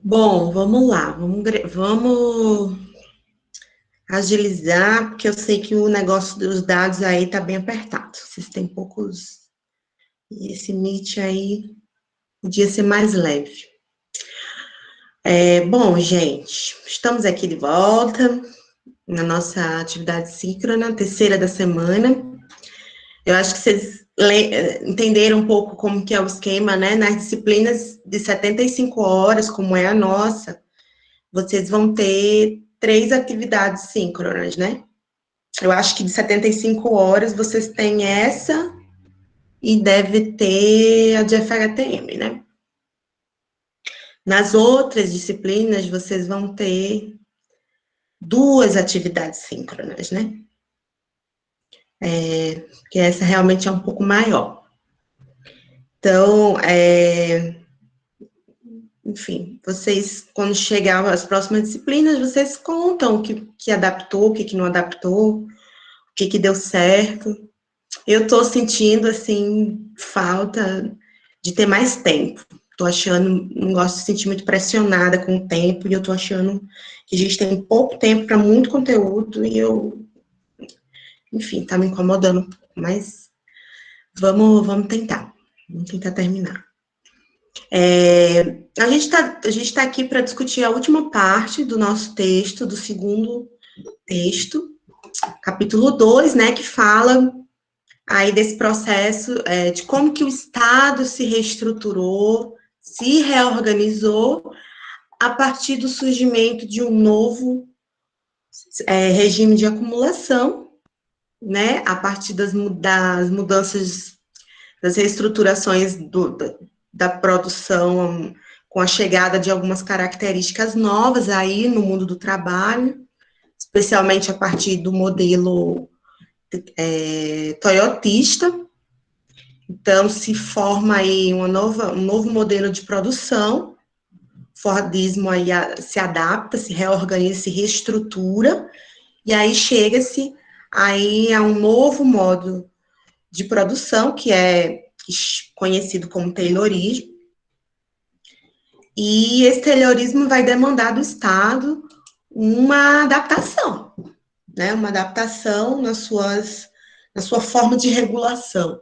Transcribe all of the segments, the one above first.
Bom, vamos lá, vamos agilizar, porque eu sei que o negócio dos dados aí tá bem apertado. Vocês têm poucos. E esse Meet aí podia ser mais leve. Bom, gente, estamos aqui de volta na nossa atividade síncrona, terceira da semana. Eu acho que vocês entenderam um pouco como que é o esquema, né? Nas disciplinas de 75 horas, como é a nossa, vocês vão ter 3 atividades síncronas, né? Eu acho que de 75 horas vocês têm essa e deve ter a de FHTM, né? Nas outras disciplinas, vocês vão ter 2 atividades síncronas, né? Que essa realmente é um pouco maior. Então, enfim, vocês, quando chegar às próximas disciplinas, vocês contam o que adaptou, o que não adaptou, o que deu certo. Eu tô sentindo, assim, falta de ter mais tempo. Tô achando, não gosto de se sentir muito pressionada com o tempo, e eu tô achando que a gente tem pouco tempo para muito conteúdo, e enfim, tá me incomodando um pouco, mas vamos tentar terminar. A gente tá aqui para discutir a última parte do nosso texto, do segundo texto, capítulo 2, né, que fala aí desse processo de como que o Estado se reestruturou, se reorganizou a partir do surgimento de um novo regime de acumulação, né, a partir das mudanças, das reestruturações da produção, com a chegada de algumas características novas aí no mundo do trabalho, especialmente a partir do modelo toyotista. Então, se forma aí um novo modelo de produção, o Fordismo aí se adapta, se reorganiza, se reestrutura, e aí chega-se aí a um novo modo de produção, que é conhecido como Taylorismo, e esse Taylorismo vai demandar do Estado uma adaptação, né, uma adaptação na sua forma de regulação.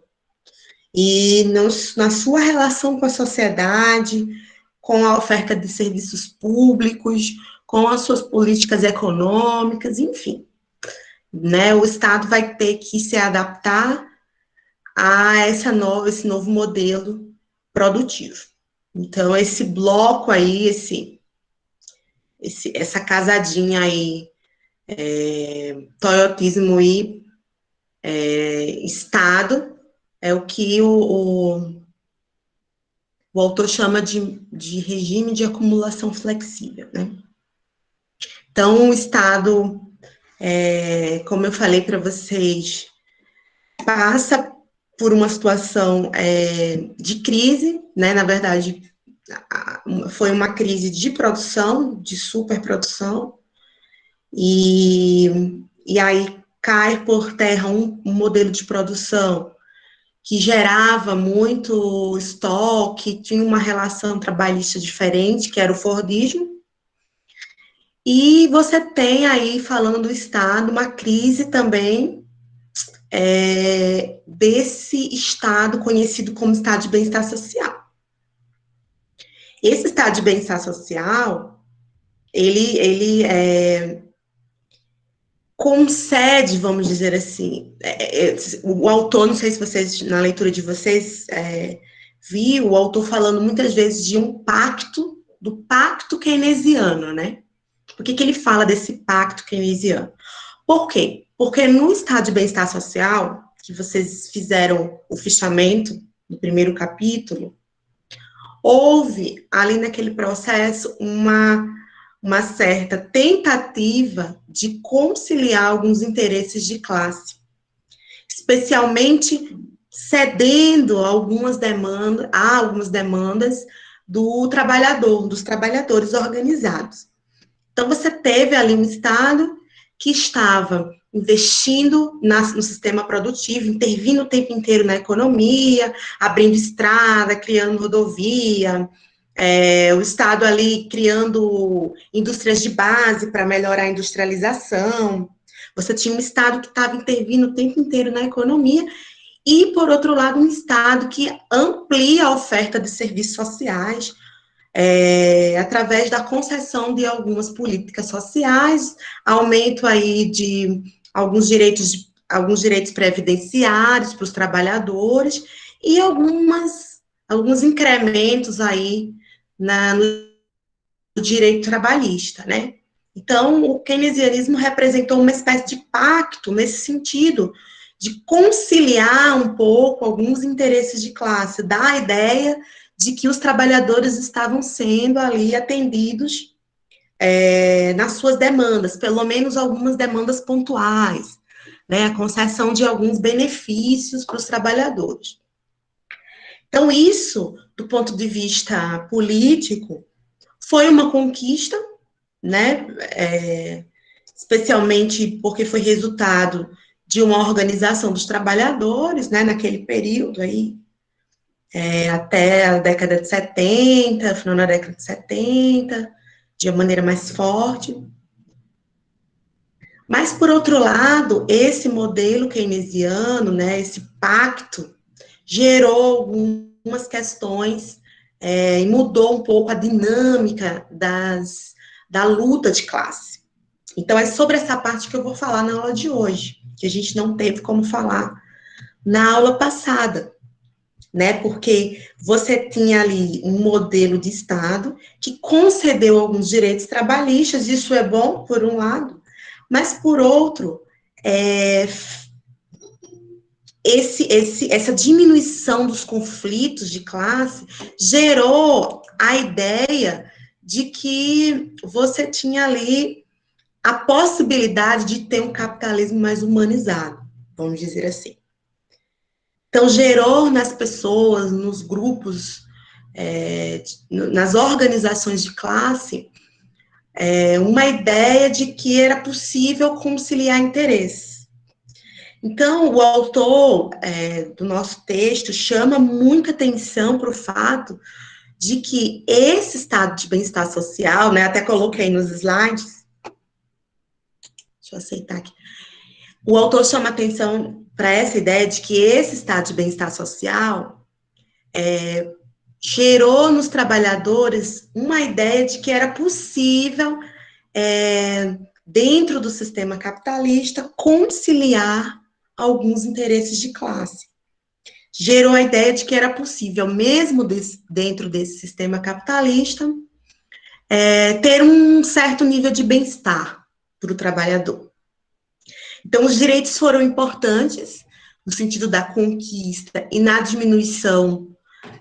E na sua relação com a sociedade, com a oferta de serviços públicos, com as suas políticas econômicas, enfim. Né, o Estado vai ter que se adaptar a esse novo modelo produtivo. Então, esse bloco aí, essa casadinha aí, toyotismo e Estado, é o que o autor chama de regime de acumulação flexível, né? Então, o Estado, como eu falei para vocês, passa por uma situação de crise, né? Na verdade, foi uma crise de produção, de superprodução, e aí cai por terra um modelo de produção que gerava muito estoque, tinha uma relação trabalhista diferente, que era o Fordismo, e você tem aí, falando do Estado, uma crise também desse Estado conhecido como Estado de Bem-Estar Social. Esse Estado de Bem-Estar Social, ele concede, vamos dizer assim, o autor, não sei se vocês, na leitura de vocês, viu o autor falando muitas vezes de um pacto, do pacto keynesiano, né? Por que ele fala desse pacto keynesiano? Por quê? Porque no estado de bem-estar social, que vocês fizeram o fichamento do primeiro capítulo, houve ali naquele processo uma certa tentativa de conciliar alguns interesses de classe, especialmente cedendo a algumas demandas do trabalhador, dos trabalhadores organizados. Então, você teve ali um Estado que estava investindo no sistema produtivo, intervindo o tempo inteiro na economia, abrindo estrada, criando rodovia, o Estado ali criando indústrias de base para melhorar a industrialização. Você tinha um Estado que estava intervindo o tempo inteiro na economia, e, por outro lado, um Estado que amplia a oferta de serviços sociais, através da concessão de algumas políticas sociais, aumento aí de alguns direitos previdenciários para os trabalhadores, e alguns incrementos aí no direito trabalhista, né? Então, o keynesianismo representou uma espécie de pacto nesse sentido, de conciliar um pouco alguns interesses de classe, dar a ideia de que os trabalhadores estavam sendo ali atendidos nas suas demandas, pelo menos algumas demandas pontuais, né, a concessão de alguns benefícios para os trabalhadores. Então, isso, do ponto de vista político, foi uma conquista, né, especialmente porque foi resultado de uma organização dos trabalhadores, né, naquele período aí, até a década de 70, final da década de 70, de uma maneira mais forte. Mas, por outro lado, esse modelo keynesiano, né, esse pacto, gerou algumas questões e mudou um pouco a dinâmica da luta de classe. Então, é sobre essa parte que eu vou falar na aula de hoje, que a gente não teve como falar na aula passada, né? Porque você tinha ali um modelo de Estado que concedeu alguns direitos trabalhistas, isso é bom, por um lado, mas, por outro, essa diminuição dos conflitos de classe gerou a ideia de que você tinha ali a possibilidade de ter um capitalismo mais humanizado, vamos dizer assim. Então, gerou nas pessoas, nos grupos, nas organizações de classe, uma ideia de que era possível conciliar interesses. Então, o autor do nosso texto chama muita atenção para o fato de que esse estado de bem-estar social, né, até coloquei nos slides, deixa eu aceitar aqui, o autor chama atenção para essa ideia de que esse estado de bem-estar social gerou nos trabalhadores uma ideia de que era possível, dentro do sistema capitalista, conciliar alguns interesses de classe. Gerou a ideia de que era possível, mesmo dentro desse sistema capitalista, ter um certo nível de bem-estar para o trabalhador. Então, os direitos foram importantes, no sentido da conquista e na diminuição,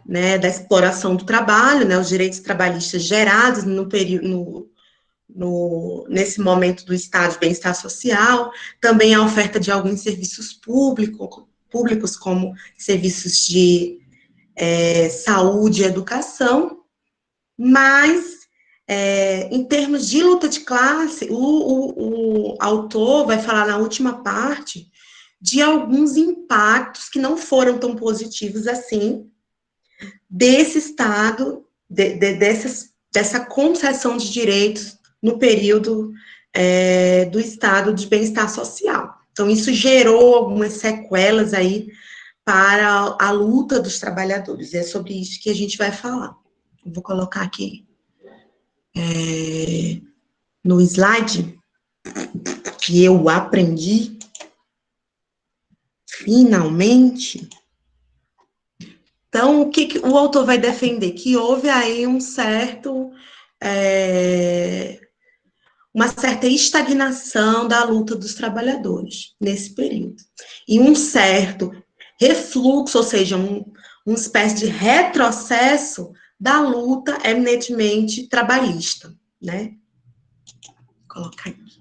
né, da exploração do trabalho, né, os direitos trabalhistas gerados no período, nesse momento do estado de bem-estar social, também a oferta de alguns serviços públicos como serviços de saúde e educação, mas, em termos de luta de classe, o autor vai falar na última parte de alguns impactos que não foram tão positivos assim, desse estado, dessa concessão de direitos no período do estado de bem-estar social. Então, isso gerou algumas sequelas aí para a luta dos trabalhadores. É sobre isso que a gente vai falar. Eu vou colocar aqui no slide que eu aprendi, finalmente. Então, o que o autor vai defender? Que houve aí uma certa estagnação da luta dos trabalhadores nesse período. E um certo refluxo, ou seja, uma espécie de retrocesso da luta eminentemente trabalhista, né? Vou colocar aqui.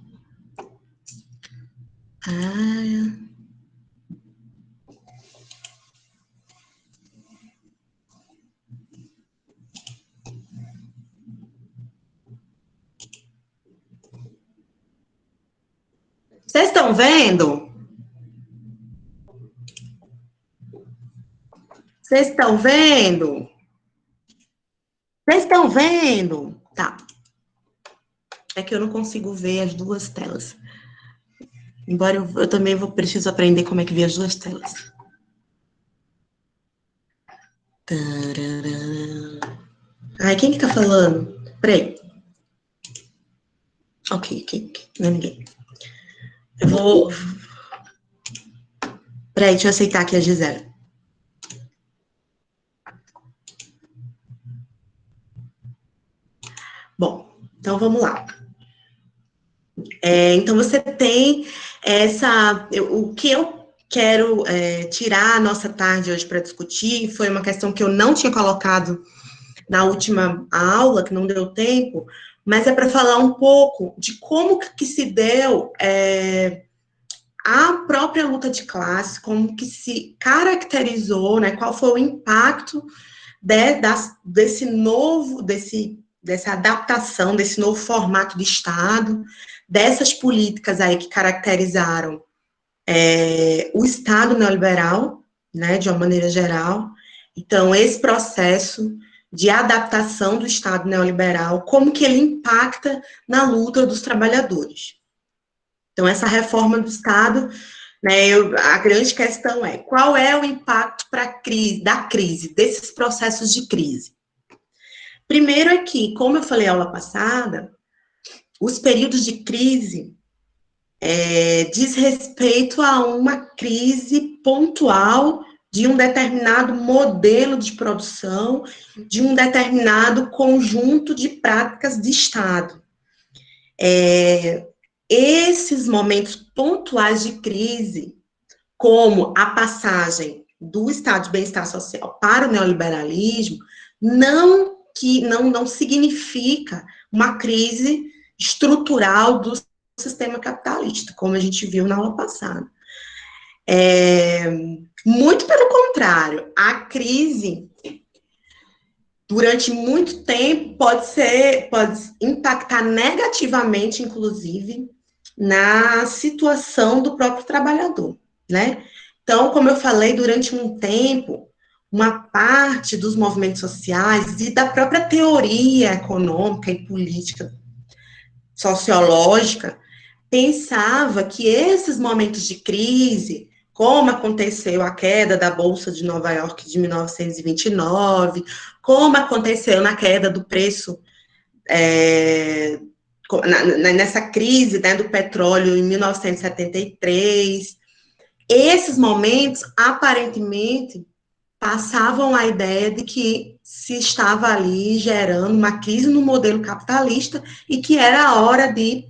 Vocês estão vendo? Vocês estão vendo? Vocês estão vendo? Tá. É que eu não consigo ver as duas telas. Embora eu também preciso aprender como é que vê as duas telas. Tarará. Ai, quem que tá falando? Peraí. Ok. Não é ninguém. Eu vou... Peraí, deixa eu aceitar aqui a Gisela. Bom, então vamos lá. Então você tem o que eu quero tirar a nossa tarde hoje para discutir foi uma questão que eu não tinha colocado na última aula, que não deu tempo, mas é para falar um pouco de como que se deu a própria luta de classe, como que se caracterizou, né, qual foi o impacto dessa adaptação, desse novo formato de Estado, dessas políticas aí que caracterizaram o Estado neoliberal, né, de uma maneira geral. Então, esse processo de adaptação do Estado neoliberal, como que ele impacta na luta dos trabalhadores. Então, essa reforma do Estado, né, a grande questão é, qual é o impacto da crise, desses processos de crise? Primeiro é que, como eu falei na aula passada, os períodos de crise diz respeito a uma crise pontual de um determinado modelo de produção, de um determinado conjunto de práticas de Estado. Esses momentos pontuais de crise, como a passagem do estado de bem-estar social para o neoliberalismo, não significa uma crise estrutural do sistema capitalista, como a gente viu na aula passada. Muito pelo contrário, a crise, durante muito tempo, pode impactar negativamente, inclusive, na situação do próprio trabalhador, né? Então, como eu falei, durante um tempo, uma parte dos movimentos sociais e da própria teoria econômica e política sociológica pensava que esses momentos de crise, como aconteceu a queda da Bolsa de Nova York de 1929, como aconteceu na queda do preço, nessa crise, né, do petróleo em 1973, esses momentos, aparentemente, passavam a ideia de que se estava ali gerando uma crise no modelo capitalista e que era a hora de,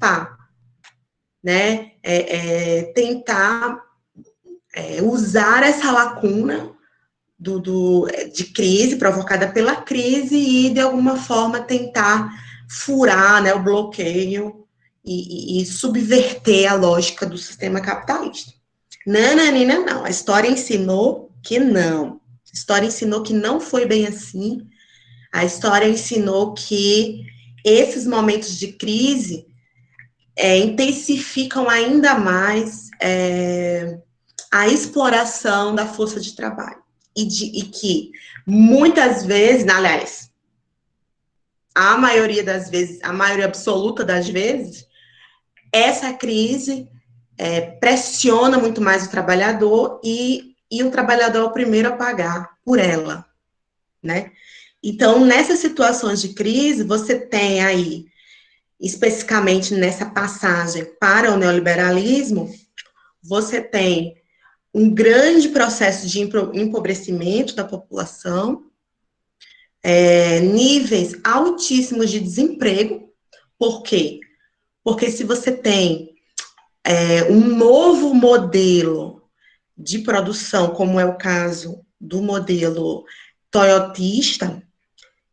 né, tentar usar essa lacuna de crise, provocada pela crise, e, de alguma forma, tentar furar, né, o bloqueio e subverter a lógica do sistema capitalista. Não. A história ensinou que não. A história ensinou que não foi bem assim. A história ensinou que esses momentos de crise intensificam ainda mais a exploração da força de trabalho. E que, muitas vezes, aliás, a maioria das vezes, a maioria absoluta das vezes, essa crise pressiona muito mais o trabalhador e o trabalhador é o primeiro a pagar por ela, né? Então, nessas situações de crise, você tem aí, especificamente nessa passagem para o neoliberalismo, você tem um grande processo de empobrecimento da população, níveis altíssimos de desemprego. Por quê? Porque se você tem um novo modelo de produção, como é o caso do modelo toyotista,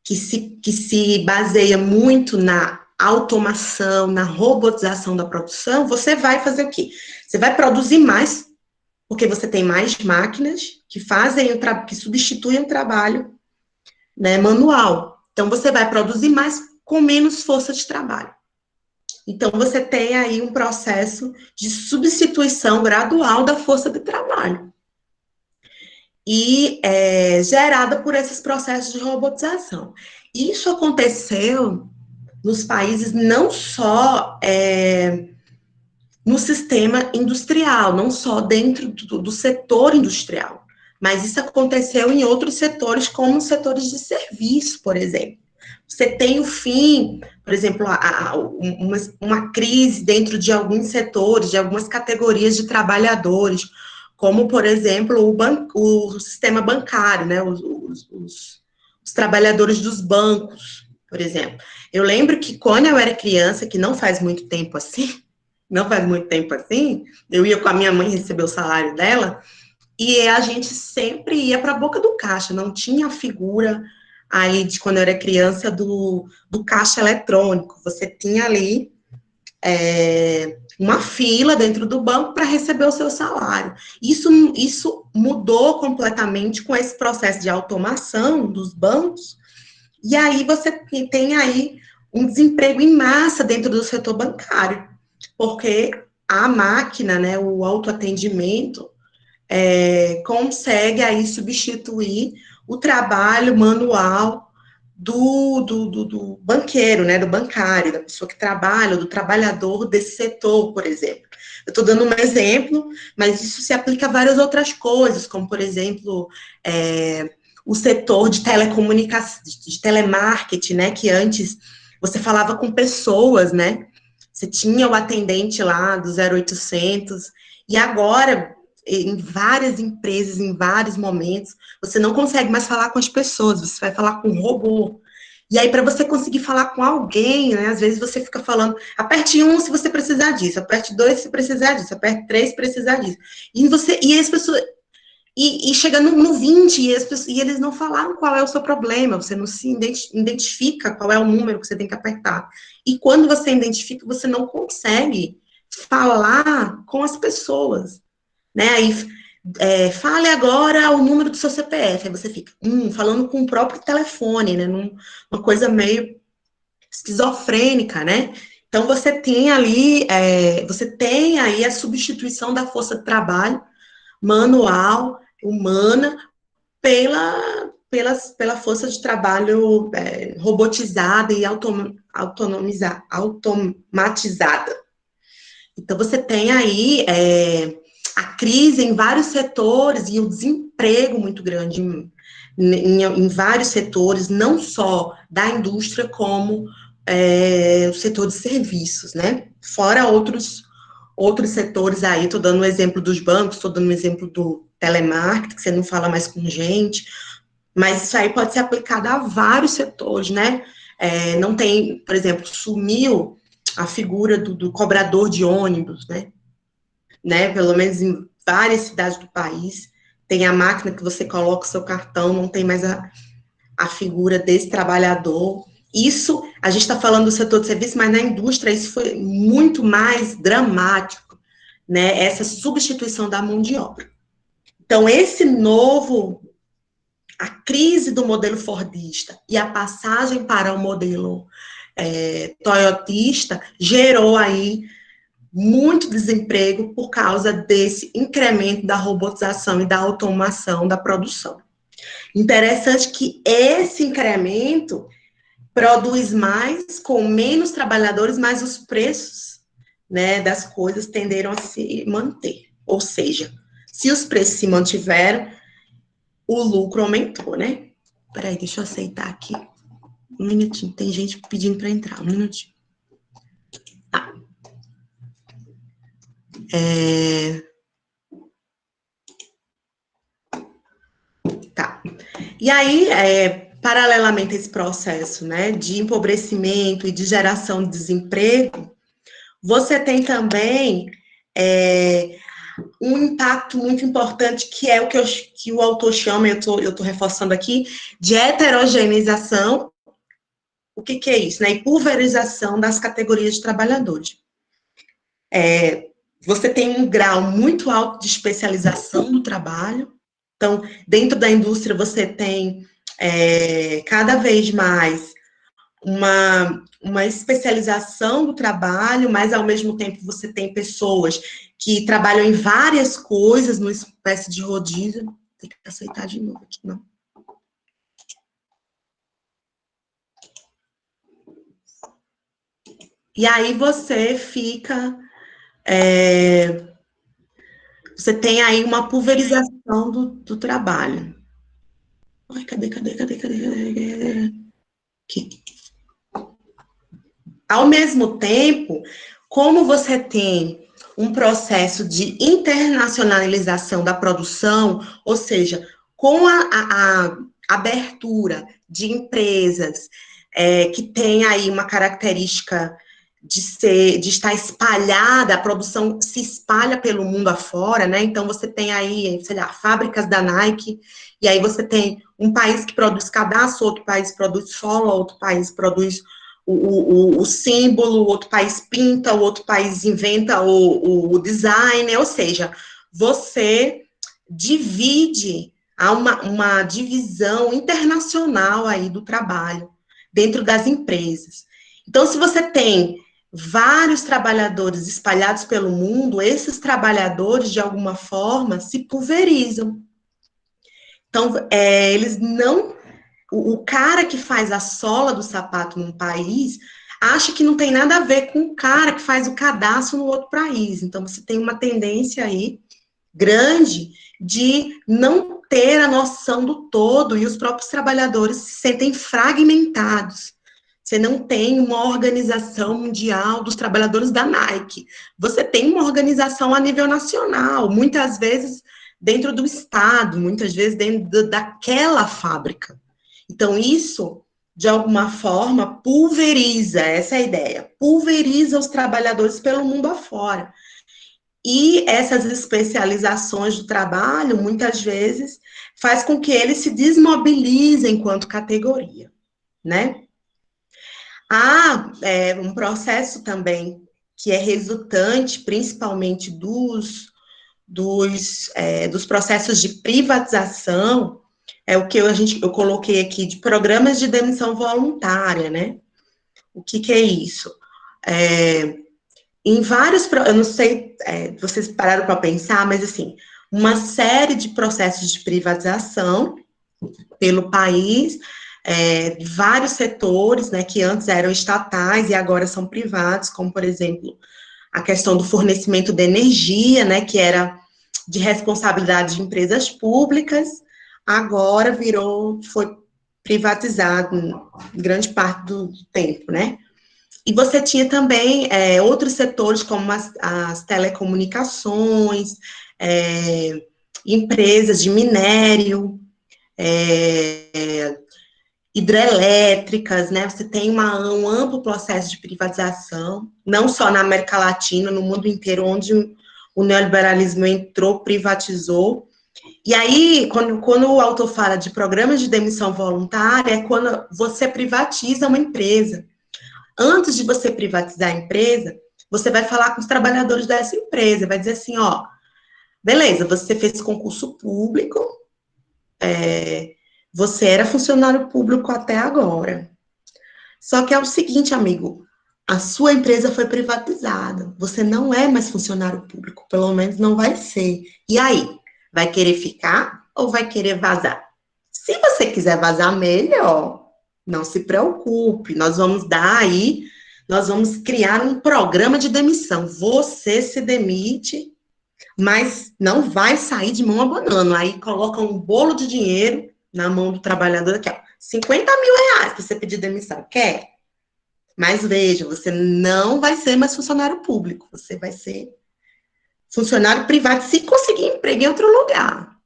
que se baseia muito na automação, na robotização da produção, você vai fazer o quê? Você vai produzir mais, porque você tem mais máquinas que que substituem o trabalho, né, manual. Então, você vai produzir mais com menos força de trabalho. Então, você tem aí um processo de substituição gradual da força de trabalho. E gerada por esses processos de robotização. Isso aconteceu nos países não só no sistema industrial, não só dentro do setor industrial, mas isso aconteceu em outros setores, como os setores de serviço, por exemplo. Você tem o fim, por exemplo, uma crise dentro de alguns setores, de algumas categorias de trabalhadores, como, por exemplo, o sistema bancário, né, os trabalhadores dos bancos, por exemplo. Eu lembro que quando eu era criança, que não faz muito tempo assim, eu ia com a minha mãe receber o salário dela, e a gente sempre ia para a boca do caixa, não tinha a figura aí de quando eu era criança do caixa eletrônico. Você tinha ali uma fila dentro do banco para receber o seu salário. Isso mudou completamente com esse processo de automação dos bancos, e aí você tem aí um desemprego em massa dentro do setor bancário, porque a máquina, né, o autoatendimento, consegue aí substituir o trabalho manual do banqueiro, né, do bancário, da pessoa que trabalha, do trabalhador desse setor, por exemplo. Eu estou dando um exemplo, mas isso se aplica a várias outras coisas, como, por exemplo, o setor de telecomunicação, de telemarketing, né, que antes você falava com pessoas, né, você tinha o atendente lá do 0800, e agora, em várias empresas, em vários momentos, você não consegue mais falar com as pessoas, você vai falar com um robô. E aí, para você conseguir falar com alguém, né, às vezes você fica falando, aperte 1 se você precisar disso, aperte 2 se precisar disso, aperte 3 se precisar disso. E as pessoas, e chega no 20, e eles não falaram qual é o seu problema, você não se identifica qual é o número que você tem que apertar. E quando você identifica, você não consegue falar com as pessoas, né? Aí, fale agora o número do seu CPF, aí você fica, falando com o próprio telefone, né? Uma coisa meio esquizofrênica, né? Então, você tem aí a substituição da força de trabalho manual, humana, pela força de trabalho robotizada e automatizada. Então, você tem aí a crise em vários setores e o desemprego muito grande em vários setores, não só da indústria, como o setor de serviços, né? Fora outros setores aí, estou dando um exemplo dos bancos, estou dando um exemplo do telemarketing, que você não fala mais com gente, mas isso aí pode ser aplicado a vários setores, né? Não tem, por exemplo, sumiu a figura do cobrador de ônibus, né? Pelo menos em várias cidades do país, tem a máquina que você coloca o seu cartão, não tem mais a figura desse trabalhador. Isso, a gente está falando do setor de serviço, mas na indústria isso foi muito mais dramático, né? Essa substituição da mão de obra. Então, a crise do modelo fordista e a passagem para o modelo toyotista gerou aí muito desemprego por causa desse incremento da robotização e da automação da produção. Interessante que esse incremento produz mais com menos trabalhadores, mas os preços, né, das coisas tenderam a se manter. Ou seja, se os preços se mantiveram, o lucro aumentou, né? Peraí, deixa eu aceitar aqui. Um minutinho, tem gente pedindo para entrar, um minutinho. Tá. Tá. E aí, paralelamente a esse processo, né, de empobrecimento e de geração de desemprego, você tem também um impacto muito importante, que é o que o autor chama, eu tô reforçando aqui, de heterogeneização. O que é isso? Né? E pulverização das categorias de trabalhadores. Você tem um grau muito alto de especialização do trabalho. Então, dentro da indústria, você tem cada vez mais uma especialização do trabalho, mas, ao mesmo tempo, você tem pessoas que trabalham em várias coisas, numa espécie de rodízio. Tem que aceitar de novo aqui, não. E aí você fica... você tem aí uma pulverização do trabalho. Ai, cadê? Aqui. Ao mesmo tempo, como você tem um processo de internacionalização da produção, ou seja, com a abertura de empresas que tem aí uma característica de estar espalhada, a produção se espalha pelo mundo afora, né? Então você tem aí, sei lá, fábricas da Nike, e aí você tem um país que produz cadastro, outro país produz sola, outro país produz o símbolo, o outro país pinta, o outro país inventa o design, ou seja, você divide, há uma divisão internacional aí do trabalho dentro das empresas. Então, se você tem vários trabalhadores espalhados pelo mundo, esses trabalhadores, de alguma forma, se pulverizam. Então, eles não... O cara que faz a sola do sapato num país acha que não tem nada a ver com o cara que faz o cadastro no outro país. Então, você tem uma tendência aí grande de não ter a noção do todo, e os próprios trabalhadores se sentem fragmentados. Você não tem uma organização mundial dos trabalhadores da Nike. Você tem uma organização a nível nacional, muitas vezes dentro do Estado, muitas vezes dentro daquela fábrica. Então, isso, de alguma forma, pulveriza, essa é a ideia, pulveriza os trabalhadores pelo mundo afora. E essas especializações do trabalho, muitas vezes, faz com que eles se desmobilizem enquanto categoria, né? Há um processo também que é resultante, principalmente dos processos de privatização, é o que eu coloquei aqui de programas de demissão voluntária, né? O que é isso? Em vários, eu não sei, vocês pararam para pensar, mas assim, uma série de processos de privatização pelo país, de vários setores, né, que antes eram estatais e agora são privados, como, por exemplo, a questão do fornecimento de energia, né, que era de responsabilidade de empresas públicas, agora foi privatizado em grande parte do tempo, né? E você tinha também outros setores, como as telecomunicações, empresas de minério, hidrelétricas, né? Você tem um amplo processo de privatização, não só na América Latina, no mundo inteiro, onde o neoliberalismo entrou, privatizou. E aí, quando o autor fala de programas de demissão voluntária, é quando você privatiza uma empresa. Antes de você privatizar a empresa, você vai falar com os trabalhadores dessa empresa, vai dizer assim, ó, beleza, você fez concurso público, você era funcionário público até agora. Só que é o seguinte, amigo, a sua empresa foi privatizada, você não é mais funcionário público, pelo menos não vai ser. E aí, vai querer ficar ou vai querer vazar? Se você quiser vazar, melhor. Não se preocupe, nós vamos criar um programa de demissão. Você se demite, mas não vai sair de mão abanando. Aí coloca um bolo de dinheiro na mão do trabalhador, aqui, ó, 50 mil reais para você pedir demissão. Quer? Mas veja, você não vai ser mais funcionário público, você vai ser funcionário privado se conseguir emprego em outro lugar.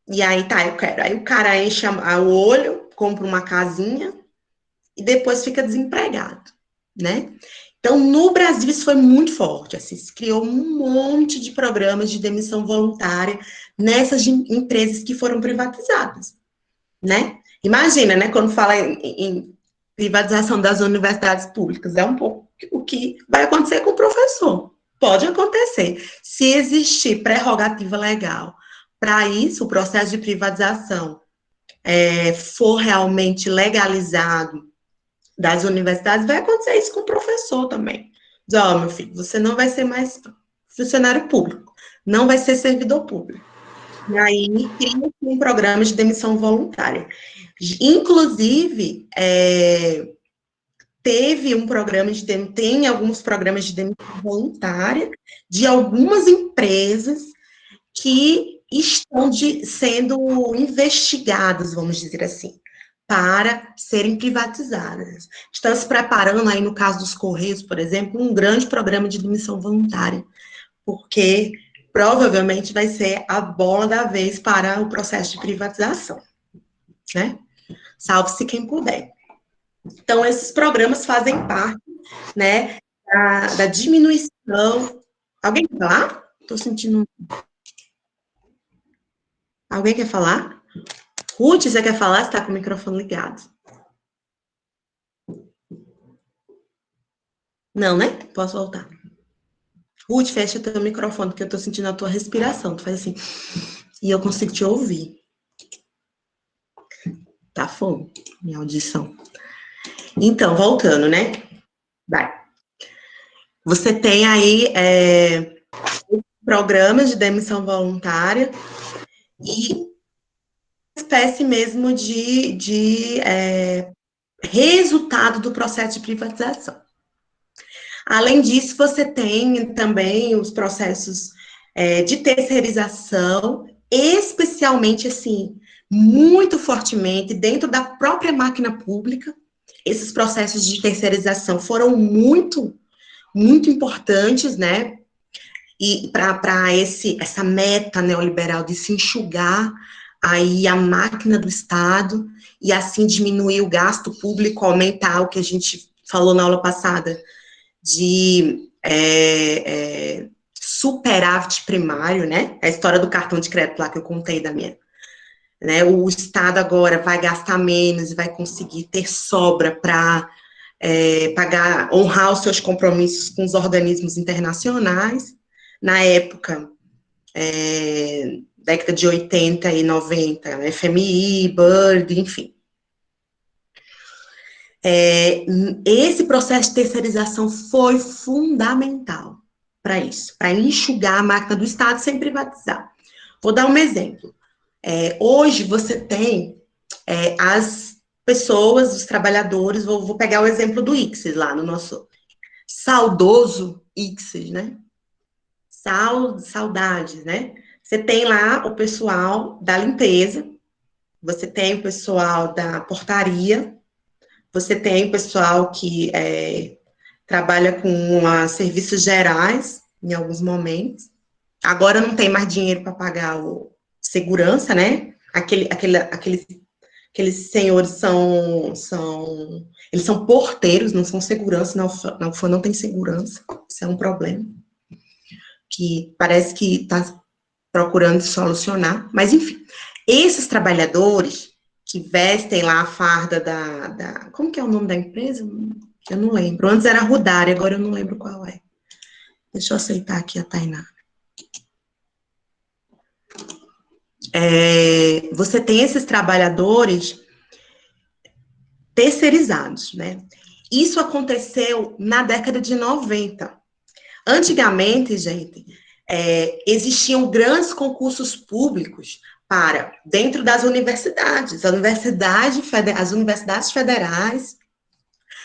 E aí, tá, eu quero. Aí o cara enche o olho, compra uma casinha e depois fica desempregado, né? Então, no Brasil, isso foi muito forte. Assim, se criou um monte de programas de demissão voluntária nessas empresas que foram privatizadas, né? Imagina, né? Quando fala em privatização das universidades públicas, é um pouco o que vai acontecer com o professor. Pode acontecer. Se existir prerrogativa legal para isso, o processo de privatização for realmente legalizado das universidades, vai acontecer isso com o professor também. Diz, ó, meu filho, você não vai ser mais funcionário público, não vai ser servidor público. E aí, cria um programa de demissão voluntária. Inclusive, teve um programa tem alguns programas de demissão voluntária de algumas empresas que estão sendo investigadas, vamos dizer assim, para serem privatizadas. Estão se preparando aí, no caso dos Correios, por exemplo, um grande programa de demissão voluntária, porque provavelmente vai ser a bola da vez para o processo de privatização, né? Salve-se quem puder. Então, esses programas fazem parte, né, da diminuição. Alguém quer falar? Estou sentindo. Alguém quer falar? Ruth, você quer falar? Você está com o microfone ligado. Não, né? Posso voltar. Ruth, fecha teu microfone, porque eu estou sentindo a tua respiração. Tu faz assim, e eu consigo te ouvir. Tá fogo, minha audição. Então, voltando, né? Vai. Você tem aí programas de demissão voluntária e espécie mesmo de resultado do processo de privatização. Além disso, você tem também os processos de terceirização, especialmente, assim, muito fortemente dentro da própria máquina pública. Esses processos de terceirização foram muito, muito importantes, né? E para essa meta neoliberal de se enxugar aí a máquina do Estado e assim diminuir o gasto público, aumentar o que a gente falou na aula passada, de superávit primário, né? A história do cartão de crédito lá que eu contei da minha. Né? O Estado agora vai gastar menos e vai conseguir ter sobra para pagar, honrar os seus compromissos com os organismos internacionais. Na época, década de 80 e 90, FMI, BIRD, enfim. Esse processo de terceirização foi fundamental para isso, para enxugar a máquina do Estado sem privatizar. Vou dar um exemplo. Hoje você tem as pessoas, os trabalhadores, vou pegar o exemplo do ICSIS lá, no nosso saudoso ICSIS, né? Saudades, né? Você tem lá o pessoal da limpeza, você tem o pessoal da portaria, você tem o pessoal que trabalha com serviços gerais, em alguns momentos. Agora não tem mais dinheiro para pagar o segurança, né? Aqueles senhores eles são porteiros, não são segurança, na UFAM não tem segurança, isso é um problema, que parece que está procurando solucionar, mas enfim, esses trabalhadores que vestem lá a farda como que é o nome da empresa? Eu não lembro, antes era Rudari, agora eu não lembro qual é. Deixa eu aceitar aqui a Tainá. Você tem esses trabalhadores terceirizados, né? Isso aconteceu na década de 90. Antigamente, gente, existiam grandes concursos públicos dentro das universidades. As universidades federais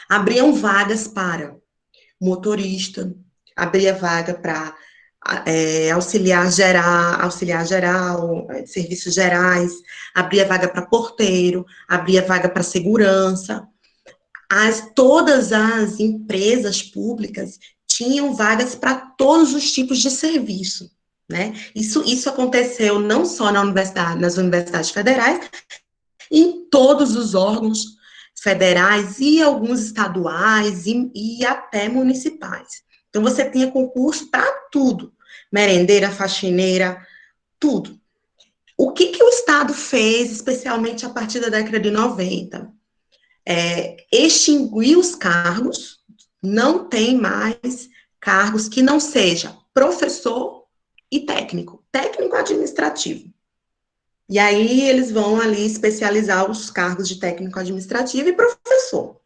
abriam vagas para motorista, abria vaga para auxiliar geral, serviços gerais, abria vaga para porteiro, abria vaga para segurança. Todas as empresas públicas tinham vagas para todos os tipos de serviço, né? Isso aconteceu não só nas universidades federais, em todos os órgãos federais e alguns estaduais e até municipais. Então, você tinha concurso para tudo, merendeira, faxineira, tudo. O que o Estado fez, especialmente a partir da década de 90? Extinguir os cargos, não tem mais cargos que não seja professor e técnico administrativo. E aí eles vão ali especializar os cargos de técnico administrativo e professor.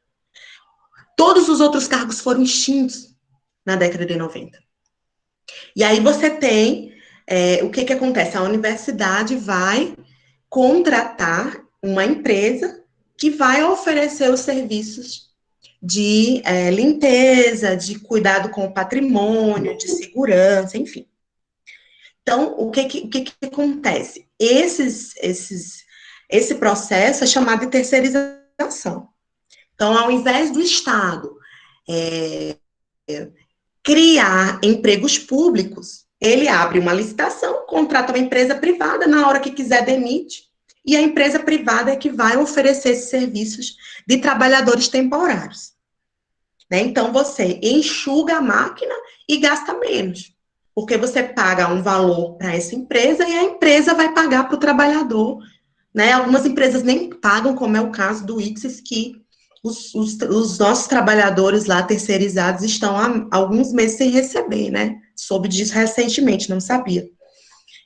Todos os outros cargos foram extintos na década de 90. E aí você tem, o que acontece? A universidade vai contratar uma empresa que vai oferecer os serviços de limpeza, de cuidado com o patrimônio, de segurança, enfim. Então, o que acontece? Esse processo é chamado de terceirização. Então, ao invés do Estado criar empregos públicos, ele abre uma licitação, contrata uma empresa privada, na hora que quiser demite, e a empresa privada é que vai oferecer esses serviços de trabalhadores temporários. Né? Então, você enxuga a máquina e gasta menos, porque você paga um valor para essa empresa e a empresa vai pagar para o trabalhador. Né? Algumas empresas nem pagam, como é o caso do Ixis, que os nossos trabalhadores lá terceirizados estão há alguns meses sem receber, né? Soube disso recentemente, não sabia.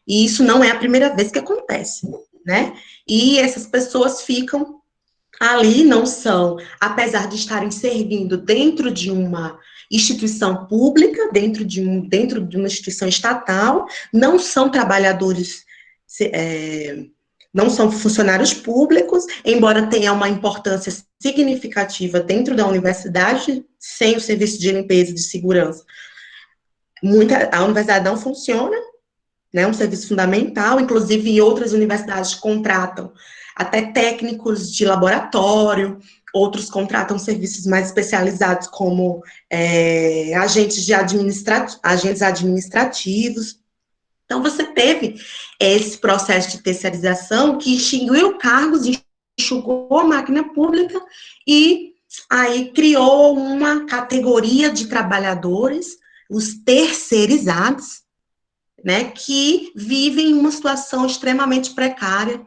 E isso não é a primeira vez que acontece, né? E essas pessoas ficam ali, não são, apesar de estarem servindo dentro de uma instituição pública, dentro de uma instituição estatal, não são trabalhadores não são funcionários públicos, embora tenha uma importância significativa dentro da universidade, sem o serviço de limpeza e de segurança. A universidade não funciona, né, um serviço fundamental, inclusive em outras universidades contratam até técnicos de laboratório, outros contratam serviços mais especializados, como agentes administrativos. Então, você teve esse processo de terceirização que extinguiu cargos, enxugou a máquina pública e aí criou uma categoria de trabalhadores, os terceirizados, né, que vivem em uma situação extremamente precária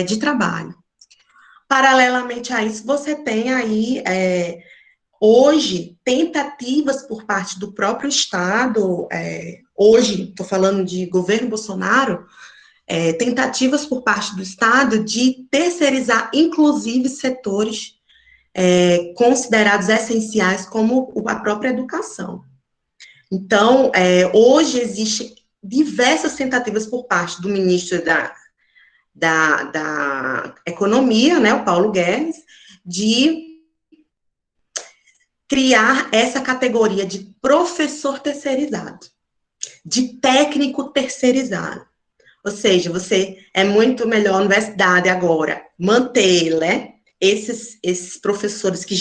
de trabalho. Paralelamente a isso, você tem aí, hoje, tentativas por parte do próprio Estado, hoje, estou falando de governo Bolsonaro, tentativas por parte do Estado de terceirizar, inclusive, setores considerados essenciais, como a própria educação. Então, hoje existem diversas tentativas por parte do ministro da Economia, né, o Paulo Guedes, de criar essa categoria de professor terceirizado, de técnico terceirizado. Ou seja, você é muito melhor a universidade agora manter, né, esses professores que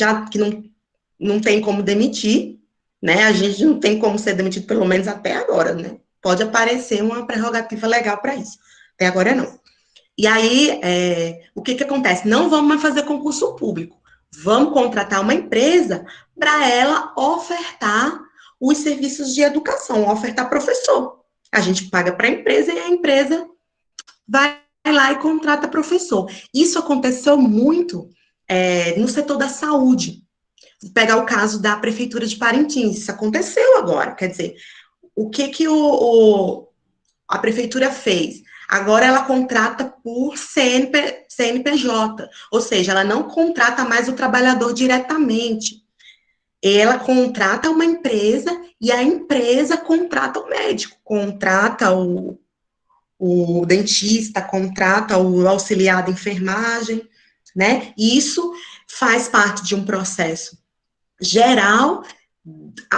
não tem como demitir, né, a gente não tem como ser demitido, pelo menos até agora, né, pode aparecer uma prerrogativa legal para isso, até agora não. E aí, o que acontece? Não vamos mais fazer concurso público, vamos contratar uma empresa para ela ofertar os serviços de educação, ofertar professor. A gente paga para a empresa e a empresa vai lá e contrata professor. Isso aconteceu muito no setor da saúde. Vou pegar o caso da Prefeitura de Parintins, isso aconteceu agora, quer dizer, o que a Prefeitura fez? Agora ela contrata por CNPJ, ou seja, ela não contrata mais o trabalhador diretamente. Ela contrata uma empresa e a empresa contrata o médico, contrata o dentista, contrata o auxiliar de enfermagem, né? E isso faz parte de um processo geral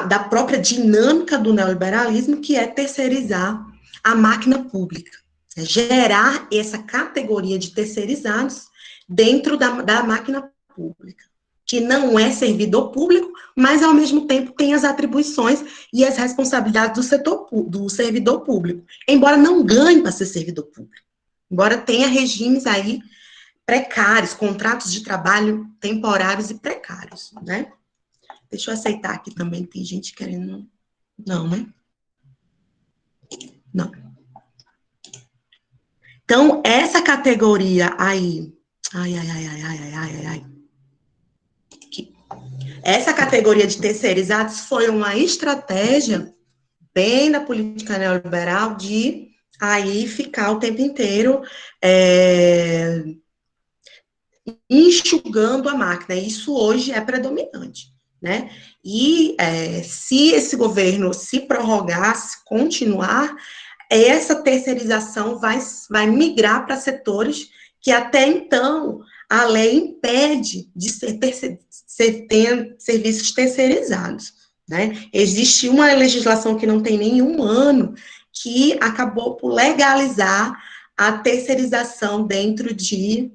da própria dinâmica do neoliberalismo, que é terceirizar a máquina pública, gerar essa categoria de terceirizados dentro da máquina pública, que não é servidor público, mas, ao mesmo tempo, tem as atribuições e as responsabilidades do servidor público, embora não ganhe para ser servidor público, embora tenha regimes aí precários, contratos de trabalho temporários e precários, né? Deixa eu aceitar aqui também, tem gente querendo... Não, né? Não. Então, essa categoria aí... Ai. Essa categoria de terceirizados foi uma estratégia bem da política neoliberal de aí ficar o tempo inteiro enxugando a máquina. Isso hoje é predominante, né? E se esse governo se prorrogar, se continuar, essa terceirização vai migrar para setores que até então a lei impede de ter serviços terceirizados, né? Existe uma legislação que não tem nenhum ano que acabou por legalizar a terceirização dentro de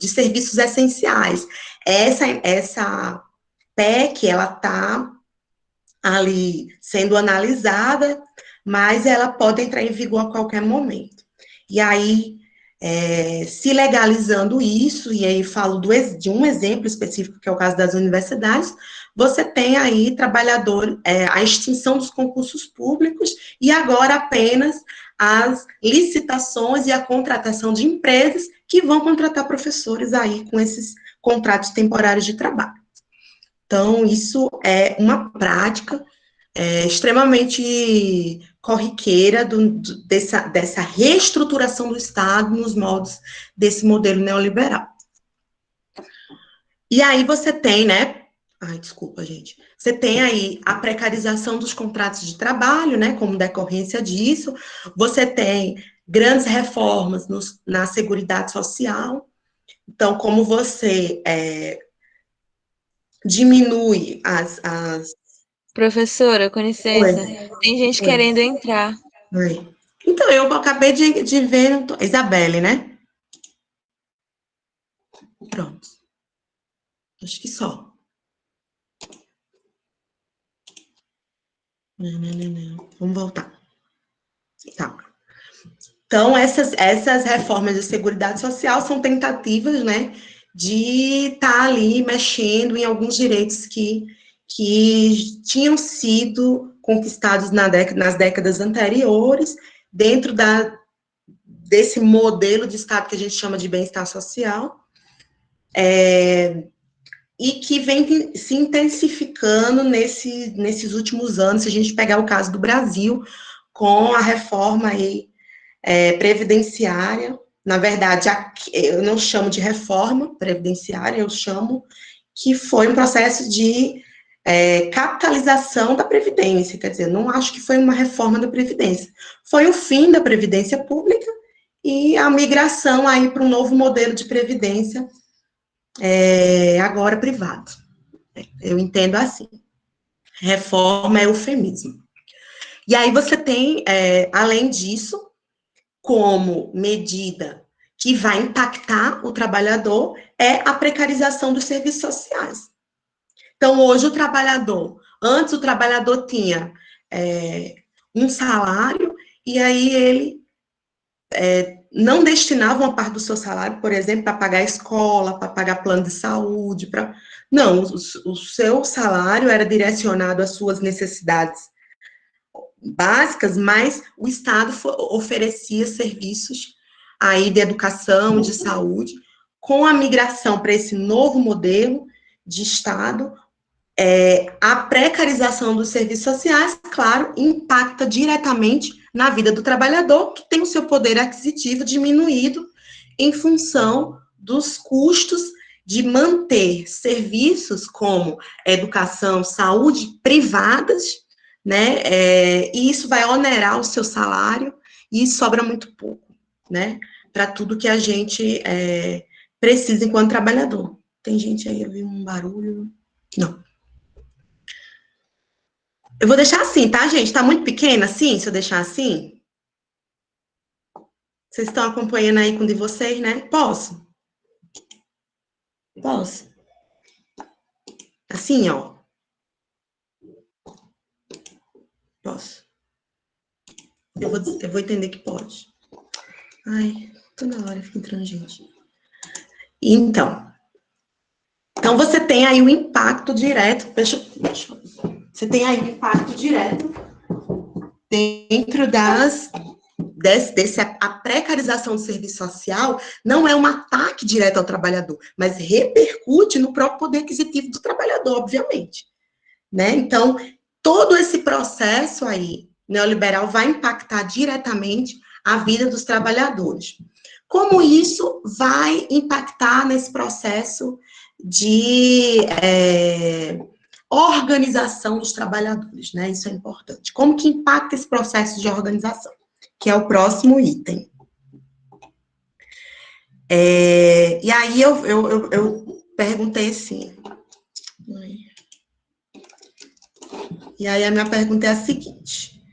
serviços essenciais. Essa PEC, ela está ali sendo analisada, mas ela pode entrar em vigor a qualquer momento. E aí, se legalizando isso, e aí falo de um exemplo específico, que é o caso das universidades, você tem aí a extinção dos concursos públicos e agora apenas as licitações e a contratação de empresas que vão contratar professores aí com esses contratos temporários de trabalho. Então, isso é uma prática extremamente corriqueira dessa reestruturação do Estado nos moldes desse modelo neoliberal. E aí você tem, né? Ai, desculpa, gente. Você tem aí a precarização dos contratos de trabalho, né? Como decorrência disso. Você tem grandes reformas na Seguridade Social. Então, como você diminui as... Professora, com licença, tem gente querendo entrar. Oi. Então, eu acabei de ver... Isabelle, né? Pronto. Acho que só. Não. Vamos voltar. Tá. Então, essas reformas de Seguridade Social são tentativas, né, de estar ali mexendo em alguns direitos que tinham sido conquistados nas décadas anteriores, dentro desse modelo de Estado que a gente chama de bem-estar social, e que vem se intensificando nesses últimos anos, se a gente pegar o caso do Brasil, com a reforma aí, previdenciária. Na verdade, eu não chamo de reforma previdenciária, eu chamo que foi um processo de capitalização da Previdência, quer dizer, não acho que foi uma reforma da Previdência, foi o fim da Previdência Pública e a migração aí para um novo modelo de Previdência, agora privado. Eu entendo assim. Reforma é eufemismo. E aí você tem, além disso, como medida que vai impactar o trabalhador, é a precarização dos serviços sociais. Então, hoje antes o trabalhador tinha um salário, e aí ele não destinava uma parte do seu salário, por exemplo, para pagar a escola, para pagar plano de saúde, não, o seu salário era direcionado às suas necessidades básicas, mas o Estado oferecia serviços aí de educação, de saúde. Com a migração para esse novo modelo de Estado, a precarização dos serviços sociais, claro, impacta diretamente na vida do trabalhador, que tem o seu poder aquisitivo diminuído em função dos custos de manter serviços como educação, saúde privadas, né? E isso vai onerar o seu salário e sobra muito pouco, né? Para tudo que a gente precisa enquanto trabalhador. Tem gente aí, eu vi um barulho. Não. Eu vou deixar assim, tá, gente? Tá muito pequena assim, se eu deixar assim? Vocês estão acompanhando aí com o de vocês, né? Posso? Posso? Assim, ó. Posso. Eu vou entender que pode. Ai, toda hora fica entrando gente. Então você tem aí o impacto direto, você tem aí o impacto direto dentro a precarização do serviço social não é um ataque direto ao trabalhador, mas repercute no próprio poder aquisitivo do trabalhador, obviamente, né? Então, todo esse processo aí neoliberal vai impactar diretamente a vida dos trabalhadores. Como isso vai impactar nesse processo de organização dos trabalhadores, né? Isso é importante. Como que impacta esse processo de organização? Que é o próximo item. E aí eu perguntei assim. E aí a minha pergunta é a seguinte: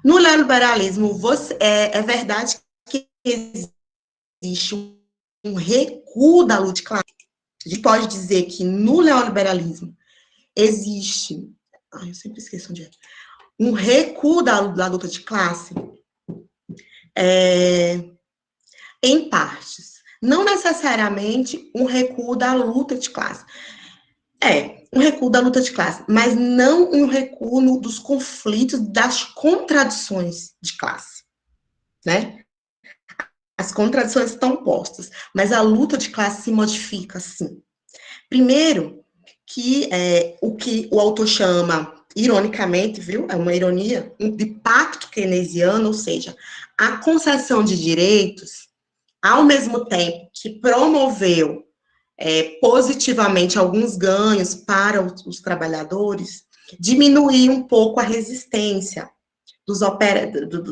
no neoliberalismo, é verdade que existe um recuo da luta de classe? A gente pode dizer que no neoliberalismo existe, eu sempre esqueço onde é, um recuo da luta de classe? Em partes. Não necessariamente um recuo da luta de classe. Um recuo da luta de classe, mas não um recuo dos conflitos, das contradições de classe, né? As contradições estão postas, mas a luta de classe se modifica, sim. Primeiro, que o que o autor chama, ironicamente, viu? É uma ironia, de pacto keynesiano, ou seja, a concessão de direitos, ao mesmo tempo que promoveu positivamente alguns ganhos para os trabalhadores, diminuir um pouco a resistência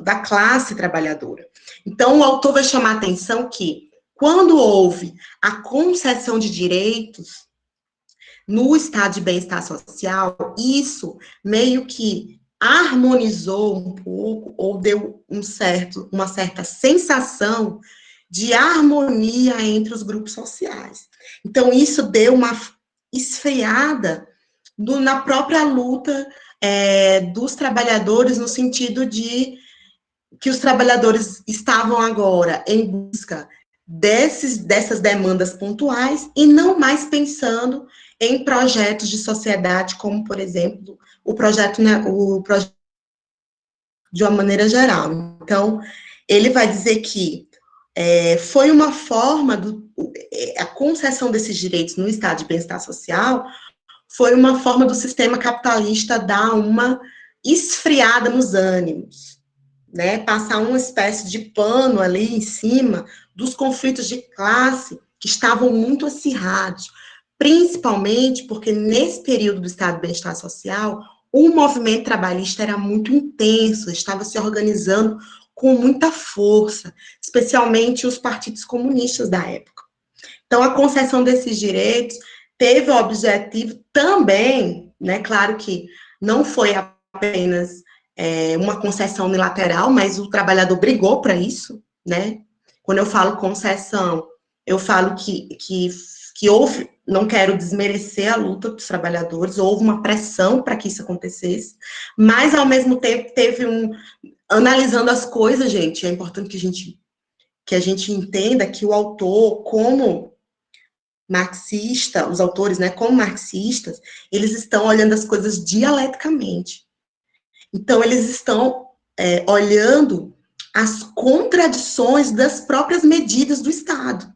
da classe trabalhadora. Então, o autor vai chamar a atenção que, quando houve a concessão de direitos no estado de bem-estar social, isso meio que harmonizou um pouco, ou deu uma certa sensação de harmonia entre os grupos sociais. Então, isso deu uma esfriada na própria luta dos trabalhadores, no sentido de que os trabalhadores estavam agora em busca dessas demandas pontuais e não mais pensando em projetos de sociedade, como, por exemplo, o projeto de uma maneira geral. Então, ele vai dizer que foi uma forma, a concessão desses direitos no estado de bem-estar social foi uma forma do sistema capitalista dar uma esfriada nos ânimos, né? Passar uma espécie de pano ali em cima dos conflitos de classe que estavam muito acirrados, principalmente porque nesse período do estado de bem-estar social, o movimento trabalhista era muito intenso, estava se organizando com muita força, especialmente os partidos comunistas da época. Então, a concessão desses direitos teve o objetivo também, né, claro que não foi apenas uma concessão unilateral, mas o trabalhador brigou para isso, né? Quando eu falo concessão, eu falo que houve, não quero desmerecer a luta dos trabalhadores, houve uma pressão para que isso acontecesse, mas, ao mesmo tempo, analisando as coisas, gente, é importante que a gente entenda que o autor, como marxista, os autores, né, como marxistas, eles estão olhando as coisas dialeticamente. Então, eles estão olhando as contradições das próprias medidas do Estado.